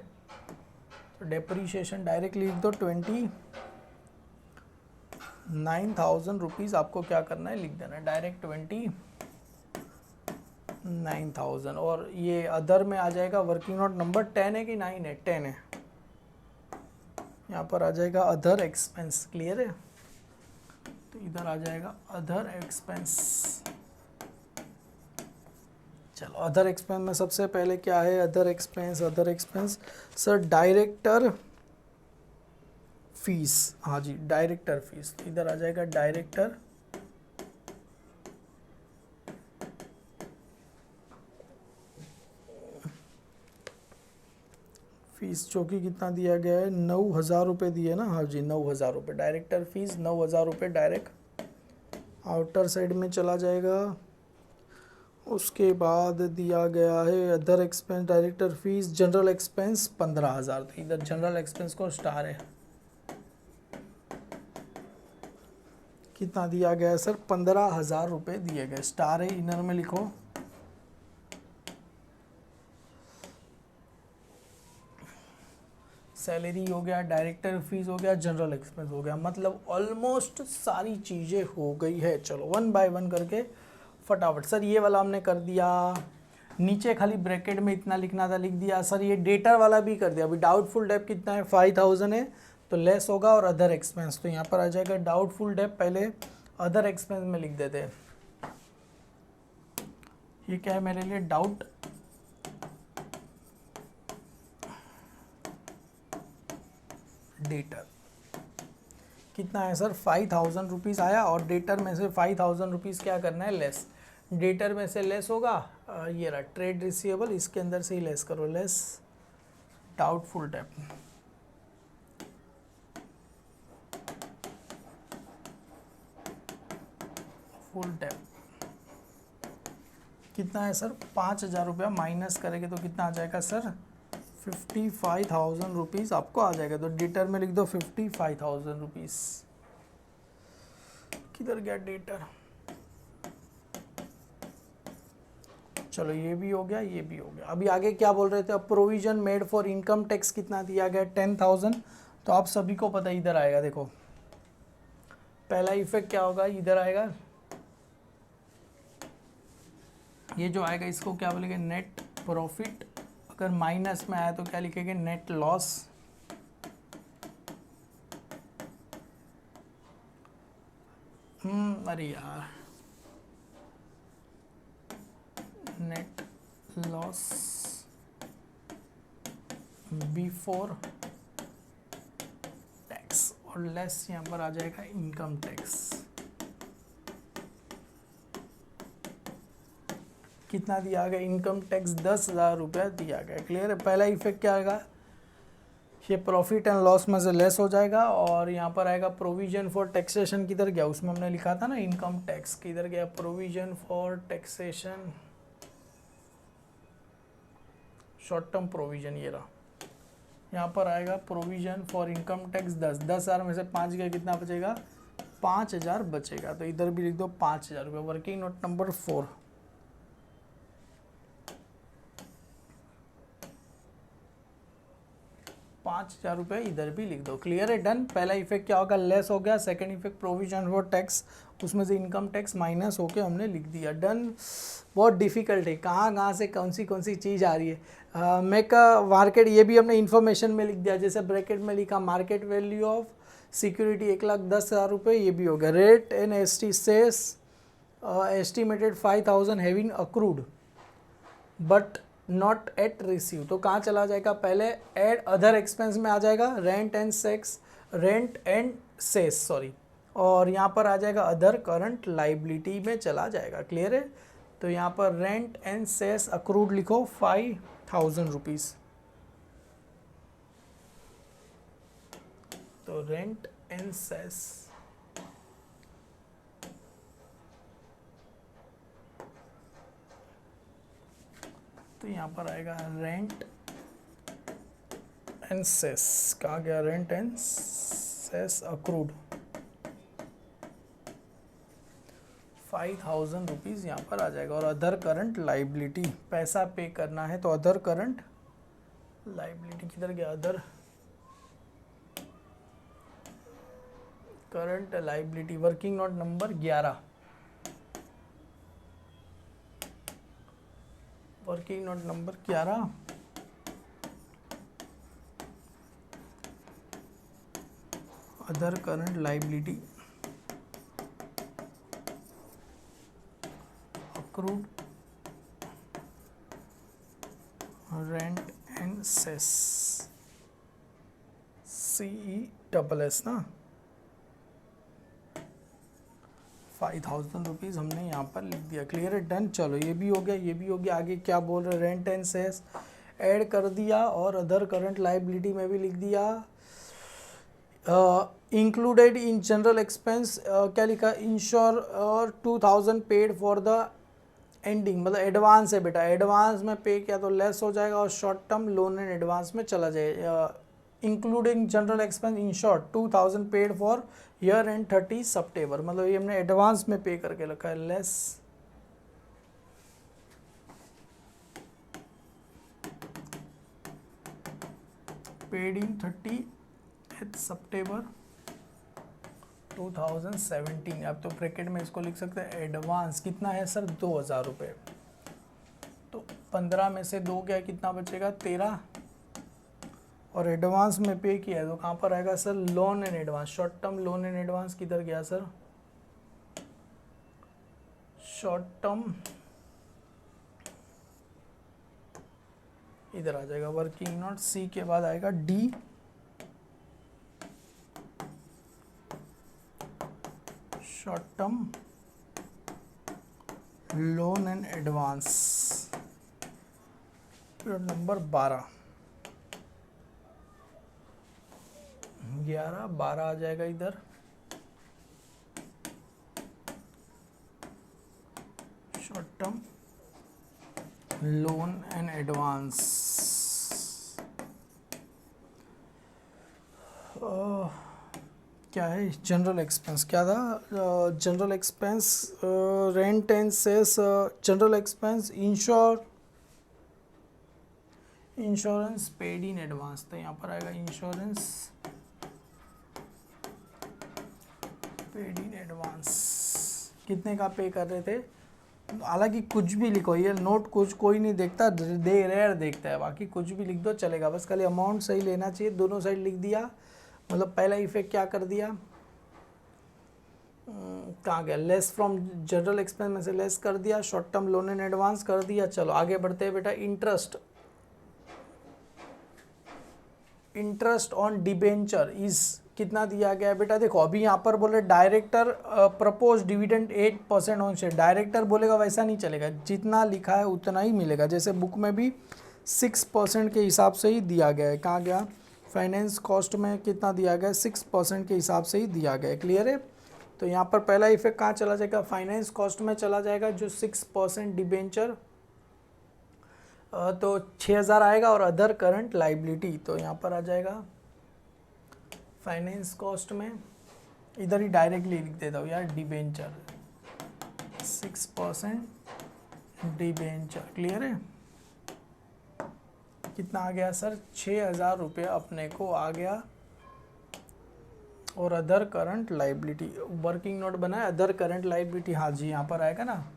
तो डेप्रीशिएशन डायरेक्ट लिख दो 29,000 रुपीज़। आपको क्या करना है, लिख देना डायरेक्ट 29,000। और ये अदर में आ जाएगा वर्किंग नोट नंबर 10 है कि 9 है, 10 है। यहाँ पर आ जाएगा अदर एक्सपेंस। क्लियर है, तो इधर आ जाएगा अदर एक्सपेंस। चलो, अदर एक्सपेंस में सबसे पहले क्या है, other expense, other expense sir director fees. हाँ जी, डायरेक्टर फीस, तो इधर आ जाएगा डायरेक्टर फीस, जो कि कितना दिया गया है, 9,000 रुपये दिए ना। हाँ जी, 9,000 रुपये डायरेक्टर फीस, 9,000 रुपये डायरेक्ट आउटर साइड में चला जाएगा। उसके बाद दिया गया है other expense director fees, general expense 15,000, तो इधर जनरल एक्सपेंस को स्टार है। कितना दिया गया है सर, 15,000 रुपये दिए गए, स्टार है, इनर में लिखो। सैलरी हो गया, डायरेक्टर फीस हो गया, जनरल एक्सपेंस हो गया, मतलब ऑलमोस्ट सारी चीज़ें हो गई है। चलो 1 बाय 1 करके फटाफट। सर ये वाला हमने कर दिया, नीचे खाली ब्रैकेट में इतना लिखना था, लिख दिया। सर ये डेटर वाला भी कर दिया। अभी डाउटफुल डेप कितना है, 5,000 है, तो लेस होगा और अदर एक्सपेंस, तो यहाँ पर आ जाएगा डाउटफुल डेप, पहले अदर एक्सपेंस में लिख देते हैं। ये क्या है मेरे लिए, डाउट डेटर। कितना है सर, 5,000 रुपीज़ आया, और डेटर में से 5,000 रुपीज़ क्या करना है, लेस। डेटर में से लेस होगा, ये रहा ट्रेड रिसीवेबल, इसके अंदर से ही लेस करो, less doubtful debt. Full debt कितना है सर, 5,000 रुपया माइनस करेंगे तो कितना आ जाएगा सर, 55,000 रुपीज़ आपको आ जाएगा। तो डेटर में लिख दो 55,000 रुपीज़। किधर गया डेटर, चलो ये भी हो गया, ये भी हो गया। अभी आगे क्या बोल रहे थे, अब provision made for income tax कितना दिया गया, 10,000। तो आप सभी को पता, इधर आएगा, देखो पहला इफेक्ट क्या होगा, इधर आएगा, ये जो आएगा इसको क्या बोलेंगे, नेट प्रॉफिट। अगर माइनस में आया तो क्या लिखेंगे, नेट लॉस। अरे यार, नेट लॉस बिफोर टैक्स, और लेस यहाँ पर आ जाएगा इनकम टैक्स। कितना दिया गया, इनकम टैक्स 10,000 रुपया दिया गया। क्लियर है, पहला इफेक्ट क्या आएगा, ये प्रॉफिट एंड लॉस में से लेस हो जाएगा, और यहाँ पर आएगा प्रोविजन फॉर टैक्सेशन, किधर गया, उसमें हमने लिखा था ना इनकम टैक्स, किधर गया, provision for taxation, short term provision, ये रहा। यहाँ पर आएगा प्रोविजन फॉर इनकम टैक्स 10,000 में से 5 गया, कितना बचेगा, 5,000 बचेगा। तो इधर भी लिख दो 5,000 रुपये। वर्किंग नोट नंबर 4, 5 5,000 रुपये इधर भी लिख दो। क्लियर है, डन। पहला इफेक्ट क्या होगा, लेस हो गया। Second effect provision for tax, उसमें से इनकम टैक्स माइनस होके हमने लिख दिया, डन। बहुत डिफिकल्ट है, कहाँ से कौन सी चीज़ आ रही है। मेक मार्केट, ये भी हमने इन्फॉर्मेशन में लिख दिया, जैसे ब्रैकेट में लिखा मार्केट वैल्यू ऑफ सिक्योरिटी 1,10,000 रुपये, ये भी हो गया। Rate and ST cess estimated 5,000 having accrued but not yet receive, तो कहाँ चला जाएगा, पहले एड अदर एक्सपेंस में आ जाएगा, रेंट एंड सेस सॉरी, और यहाँ पर आ जाएगा अदर करंट लाइबिलिटी में चला जाएगा। क्लियर है, तो यहाँ पर रेंट एंड सेस अक्रूड लिखो 5,000 रुपीज़, तो रेंट एंड सेस तो यहाँ पर आएगा रेंट एंड सेस, कहा गया rent and cess accrued 5,000 rupees यहाँ पर आ जाएगा। और अदर करंट लाइबिलिटी, पैसा पे करना है तो अदर करंट लाइबिलिटी किधर गया, other current liability, working note number 11, working note number 11, other current liability accrued rent and cess, CESS ना, 5,000 रुपीज़ हमने यहाँ पर लिख दिया। क्लियर है, डन। चलो ये भी हो गया, ये भी हो गया। आगे क्या बोल रहे, रेंट एंड सेस ऐड कर दिया और अदर करंट लाइबिलिटी में भी लिख दिया। इंक्लूडेड इन जनरल एक्सपेंस क्या लिखा, इंश्योर और 2,000 पेड फॉर द एंडिंग, मतलब एडवांस है बेटा, एडवांस में पे किया तो लेस हो जाएगा और short term loan and advance में चला जाएगा। Including general expense in short 2,000 paid for year and 30 सितंबर, मतलब ये हमने एडवांस में पे करके रखा है, लेस पेड इन 30 सितंबर 2017। अब तो ब्रैकेट में इसको लिख सकते हैं एडवांस कितना है सर, 2,000 रुपये, तो 15 में से 2 क्या कितना बचेगा, 13, और एडवांस में पे किया है तो कहाँ पर आएगा sir, loan and advance, short term loan and advance किधर गया सर, शॉर्ट टर्म इधर आ जाएगा, वर्किंग नोट सी के बाद आएगा D, short term loan and advance, period number 12 आ जाएगा इधर, short term loan and advance. क्या है, जनरल एक्सपेंस क्या था, general expense rent and cess, general expense insurance paid in advance, तो यहाँ पर आएगा इंश्योरेंस पेड इन एडवांस, कितने का पे कर रहे थे। हालांकि कुछ भी लिखो, ये नोट कुछ कोई नहीं देखता, रेयर देखता है, बाकी कुछ भी लिख दो चलेगा, बस खाली अमाउंट सही लेना चाहिए। दोनों साइड लिख दिया, मतलब पहला इफेक्ट क्या कर दिया, कहाँ गया, लेस फ्रॉम जनरल एक्सपेंस में से लेस कर दिया, short term loan and advance कर दिया। चलो आगे बढ़ते हैं बेटा, इंटरेस्ट ऑन डिबेंचर इज कितना दिया गया है बेटा, देखो अभी यहाँ पर बोले director propose dividend 8% on share, director बोलेगा वैसा नहीं चलेगा, जितना लिखा है उतना ही मिलेगा, जैसे बुक में भी 6% के हिसाब से ही दिया गया है। कहाँ गया, फाइनेंस कॉस्ट में कितना दिया गया है, 6% के हिसाब से ही दिया गया है। क्लियर है, तो यहाँ पर पहला इफेक्ट कहाँ चला जाएगा, फाइनेंस कॉस्ट में चला जाएगा, जो 6% डिबेंचर तो 6,000 आएगा, और अदर करंट लाइबिलिटी तो यहाँ पर आ जाएगा फाइनेंस कॉस्ट में, इधर ही डायरेक्टली लिख देता हूँ यार, डिबेंचर 6% डिबेंचर। क्लियर है, कितना आ गया सर, 6,000 रुपये अपने को आ गया। और other current liability, working note बना है, अदर करंट लाइबिलिटी, हाँ जी यहाँ पर आएगा ना,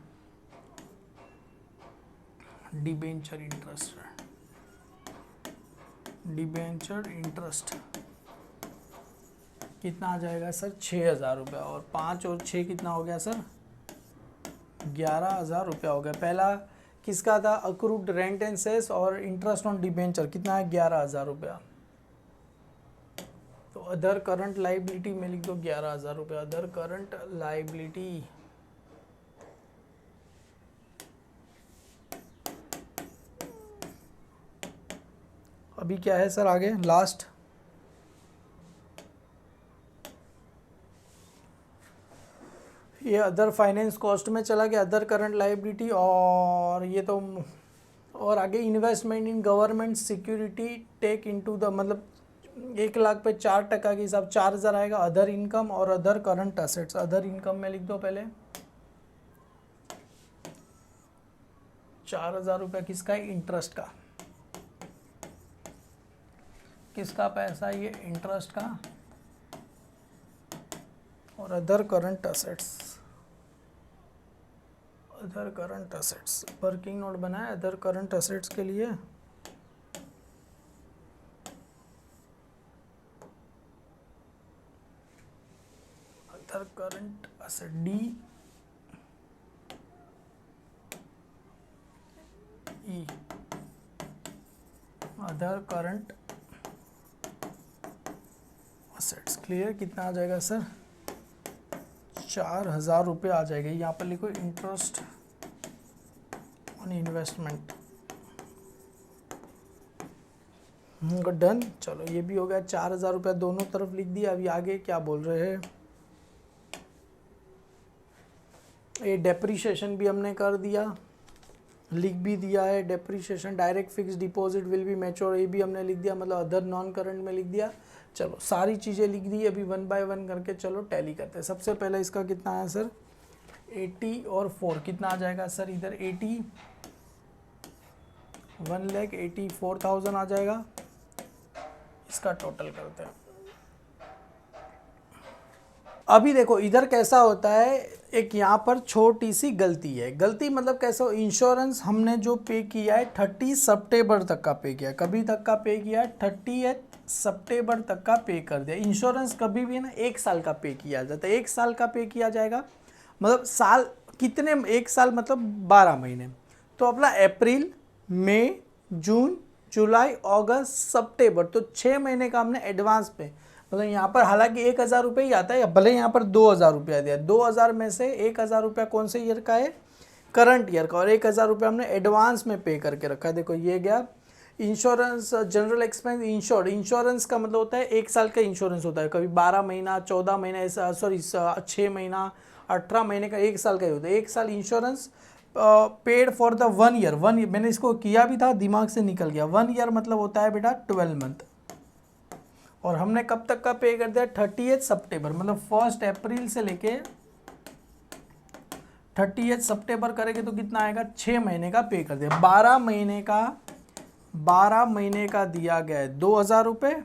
डिबेंचर इंटरेस्ट, डिबेंचर इंटरेस्ट कितना आ जाएगा सर, 6,000 रुपये। और 5 और 6 कितना हो गया सर, 11,000 रुपया हो गया। पहला किसका था, अक्रूड रेंट एंड सेस और इंटरेस्ट ऑन डिबेंचर, कितना है 11,000 रुपया। तो अदर करंट लाइबिलिटी में लिख दो 11,000 रुपया, अदर करंट लाइबिलिटी। अभी क्या है सर आगे, लास्ट ये अदर फाइनेंस कॉस्ट में चला गया, अदर करंट लाइबिलिटी। और ये तो, और आगे investment in government security take into the, मतलब 1 लाख पे 4% के हिसाब 4,000 आएगा। अदर इनकम और other current assets, other income में लिख दो पहले 4,000 रुपया किसका है, इंटरेस्ट का, किसका पैसा, ये इंटरेस्ट का। और other current assets, other current assets working note बना है अदर करंट असेट्स के लिए। Other current asset D E, other current assets, clear. कितना आ जाएगा सर, 4,000 रुपये आ जाएगा। यहाँ पर लिखो इंटरेस्ट ऑन इन्वेस्टमेंट, डन। चलो ये भी हो गया, 4,000 रुपया दोनों तरफ लिख दिया। अभी आगे क्या बोल रहे हैं, ये डेप्रीशिएशन भी हमने कर दिया, लिख भी दिया है। Depreciation direct fix deposit will be mature, ये भी हमने लिख दिया, मतलब अदर नॉन करंट में लिख दिया। चलो सारी चीज़ें लिख दी। अभी 1 बाय 1 करके चलो टैली करते हैं। सबसे पहले इसका कितना आया सर, 80 और 4 कितना आ जाएगा सर, इधर 80, 1,84,000 आ जाएगा। इसका टोटल करते हैं। अभी देखो इधर कैसा होता है, एक यहाँ पर छोटी सी गलती है। गलती मतलब कैसा हो, इंश्योरेंस हमने जो पे किया है 30 सितंबर तक का पे किया, कभी तक का पे किया है, 30 सितंबर तक का पे कर दिया। इंश्योरेंस कभी भी ना 1 साल का पे किया जाता है, 1 साल का पे किया जाएगा। मतलब साल कितने, 1 साल मतलब 12 महीने। तो अपना अप्रैल, मई, जून, जुलाई, अगस्त, सितंबर, तो 6 महीने का हमने एडवांस पे, मतलब यहाँ पर हालांकि 1,000 रुपये ही आता है, या भले यहाँ पर 2,000 रुपया दिया, 2,000 में से 1,000 रुपया कौन से ईयर का है, करंट ईयर का, और 1,000 रुपया हमने एडवांस में पे करके रखा है। देखो ये गया insurance, general expense insured. Insurance का मतलब होता है 1 साल का इंश्योरेंस होता है, कभी 12 महीना, 14 महीना, ऐसा, सॉरी 6 महीना, 18 महीने का, 1 साल का ही होता है। 1 साल insurance paid for the 1 year. मैंने इसको किया भी था, दिमाग से निकल गया। 1 ईयर मतलब होता है बेटा 12 मंथ। और हमने कब तक का पे कर दिया, 30 सितंबर, मतलब 1 अप्रैल से लेके 30 सितंबर करेंगे तो कितना आएगा, 6 महीने का पे कर दिया। 12 महीने का दिया गया है 2,000 रुपये,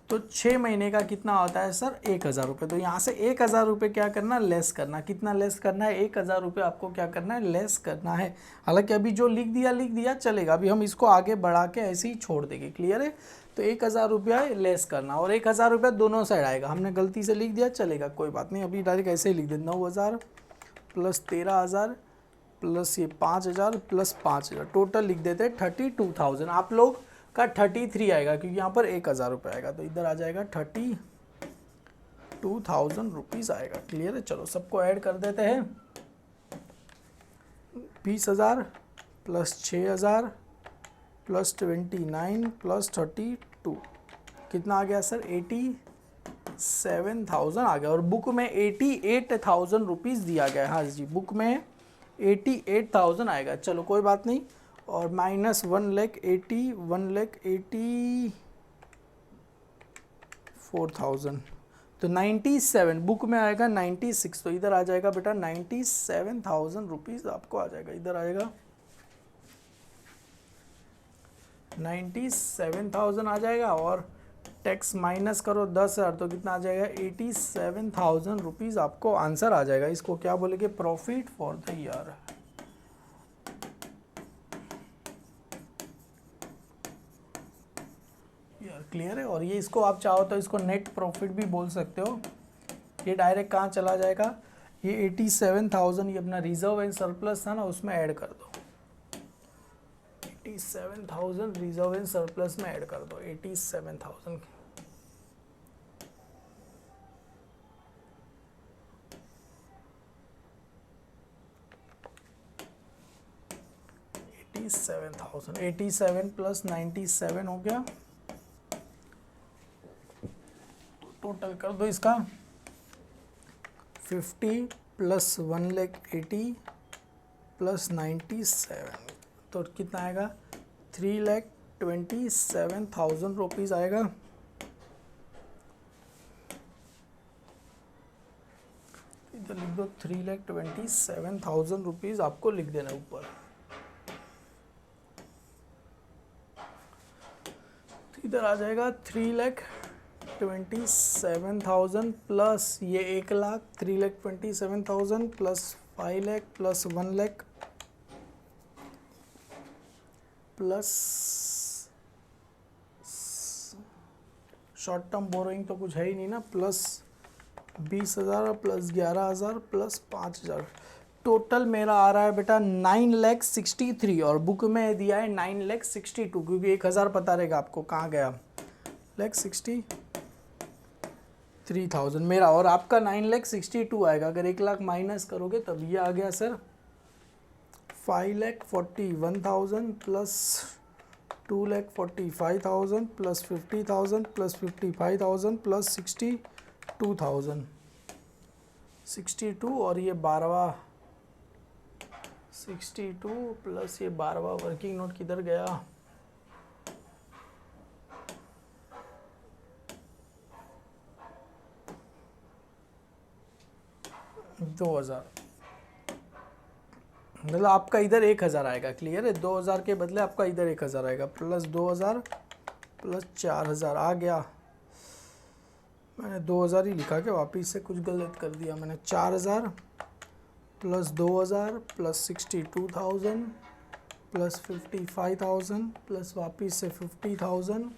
तो 6 महीने का कितना होता है सर, 1,000 रुपये। तो यहाँ से 1,000 रुपये क्या करना, लेस करना। कितना लेस करना है, 1,000 रुपये आपको क्या करना है, लेस करना है। हालांकि अभी जो लिख दिया चलेगा, अभी हम इसको आगे बढ़ा के ऐसे ही छोड़ देंगे, क्लियर है। तो 1,000 रुपया लेस करना, और 1,000 रुपया दोनों साइड आएगा। हमने गलती से लिख दिया, चलेगा, कोई बात नहीं। अभी डायरेक्ट ऐसे ही लिख दे, 9,000 प्लस 13,000 प्लस ये 5,000 प्लस 5,000, टोटल लिख देते हैं 32,000। आप लोग का 33 आएगा, क्योंकि यहाँ पर 1,000 रुपये आएगा, तो इधर आ जाएगा 32,000 रुपीज़ आएगा, क्लियर है। चलो सबको ऐड कर देते हैं, 20,000 प्लस 6,000 प्लस 29 प्लस 32, कितना आ गया सर, 87,000 आ गया। और बुक में 88,000 रुपीज़ दिया गया है। हाँ जी, बुक में 88,000 आएगा, चलो कोई बात नहीं। और माइनस 1,84,000, तो 97, बुक में आएगा 96, तो इधर आ जाएगा बेटा 97,000 रुपीज़ आपको आ जाएगा, इधर आएगा 97,000 आ जाएगा, और टैक्स माइनस करो 10,000 तो कितना आ जाएगा 87,000 रुपीज़ आपको आंसर आ जाएगा। इसको क्या बोलेंगे, profit for the year. Clear है। और ये इसको आप चाहो तो इसको नेट प्रॉफिट भी बोल सकते हो। ये डायरेक्ट कहाँ चला जाएगा, ये 87,000 ये अपना रिजर्व एंड सरप्लस था ना, उसमें ऐड कर दो। 87,000 रिजर्व एंड सरप्लस में ऐड कर दो 87,000। $87,000, 87 प्लस 97 हो गया, टोटल कर दो इसका 50 प्लस 1,80,000 प्लस 97 तो कितना आएगा 3,27,000 रुपीज़ आएगा। इधर लिख दो 3,27,000 रुपीज़ आपको लिख देना ऊपर। इधर आ जाएगा 3,27,000 प्लस ये 1,00,000, 3,27,000 plus 5,00,000 plus 1,00,000 plus short term borrowing तो कुछ है ही नहीं ना, प्लस 20,000 प्लस 11,000 प्लस 5,000, टोटल मेरा आ रहा है बेटा 9,63,000 और बुक में दिया है 9,62,000 क्योंकि 1,000 पता रहेगा आपको कहाँ गया, 9,63,000 मेरा, और आपका 9,62,000 आएगा। अगर 1,00,000 माइनस करोगे तब ये आ गया sir 5,41,000 plus 2,45,000 plus 50,000 plus 55,000 plus 62,000, 62 और ये 12वां 62 प्लस ये 12वां वर्किंग नोट किधर गया, $2,000, मतलब आपका इधर 1,000 आएगा। क्लियर है, 2,000 के बदले आपका इधर 1,000 आएगा, प्लस 2,000 प्लस 4,000 आ गया। मैंने 2,000 ही लिखा, क्या वापिस से कुछ गलत कर दिया मैंने, 4,000 प्लस 2,000 प्लस 62,000 प्लस 55,000 प्लस वापिस से 50,000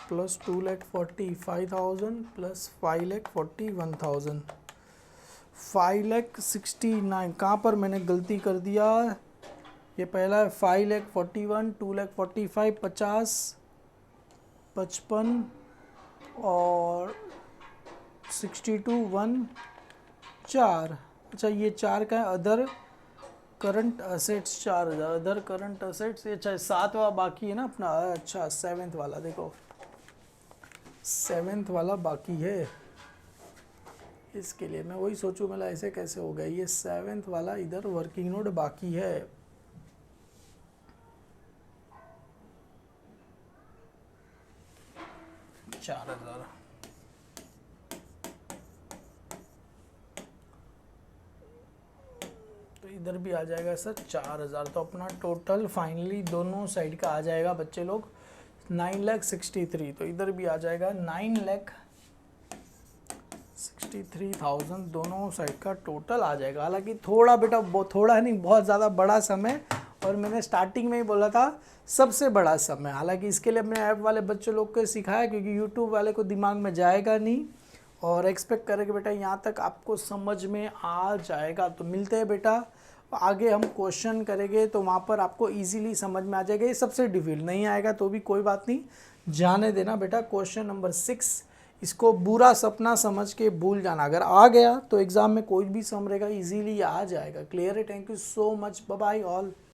प्लस 2,45,000 प्लस 5,41,000, 5,69,000 कहाँ पर मैंने गलती कर दिया, ये पहला है 5,41,000 2,45,000 50 55 और 62 1 4, अच्छा ये 4 का है other current assets 4,000, other current assets ये 7वां बाकी है ना अपना, अच्छा 7th वाला देखो 7th वाला बाकी है, इसके लिए मैं वही सोचूं मतलब ऐसे कैसे हो गया, ये 7th वाला इधर वर्किंग नोट बाकी है। $4,000 तो इधर भी आ जाएगा सर 4,000, तो अपना टोटल फाइनली दोनों साइड का आ जाएगा बच्चे लोग 9,63,000, तो इधर भी आ जाएगा 9,63,000 दोनों साइड का टोटल आ जाएगा। हालांकि थोड़ा बेटा थोड़ा नहीं बहुत ज़्यादा बड़ा समय, और मैंने स्टार्टिंग में ही बोला था सबसे बड़ा समय, हालांकि इसके लिए अपने ऐप वाले बच्चों लोग को सिखाया क्योंकि यूट्यूब वाले को दिमाग में जाएगा नहीं, और एक्सपेक्ट करेंगे बेटा यहाँ तक आपको समझ में आ जाएगा। तो मिलते हैं बेटा आगे, हम क्वेश्चन करेंगे तो वहाँ पर आपको इजीली समझ में आ जाएगा। ये सबसे डिफिकल्ट नहीं आएगा तो भी कोई बात नहीं, जाने देना बेटा। क्वेश्चन नंबर 6, इसको बुरा सपना समझ के भूल जाना, अगर आ गया तो एग्जाम में कोई भी सम रहेगा इजीली आ जाएगा। क्लियर है, thank you so much, bye bye all.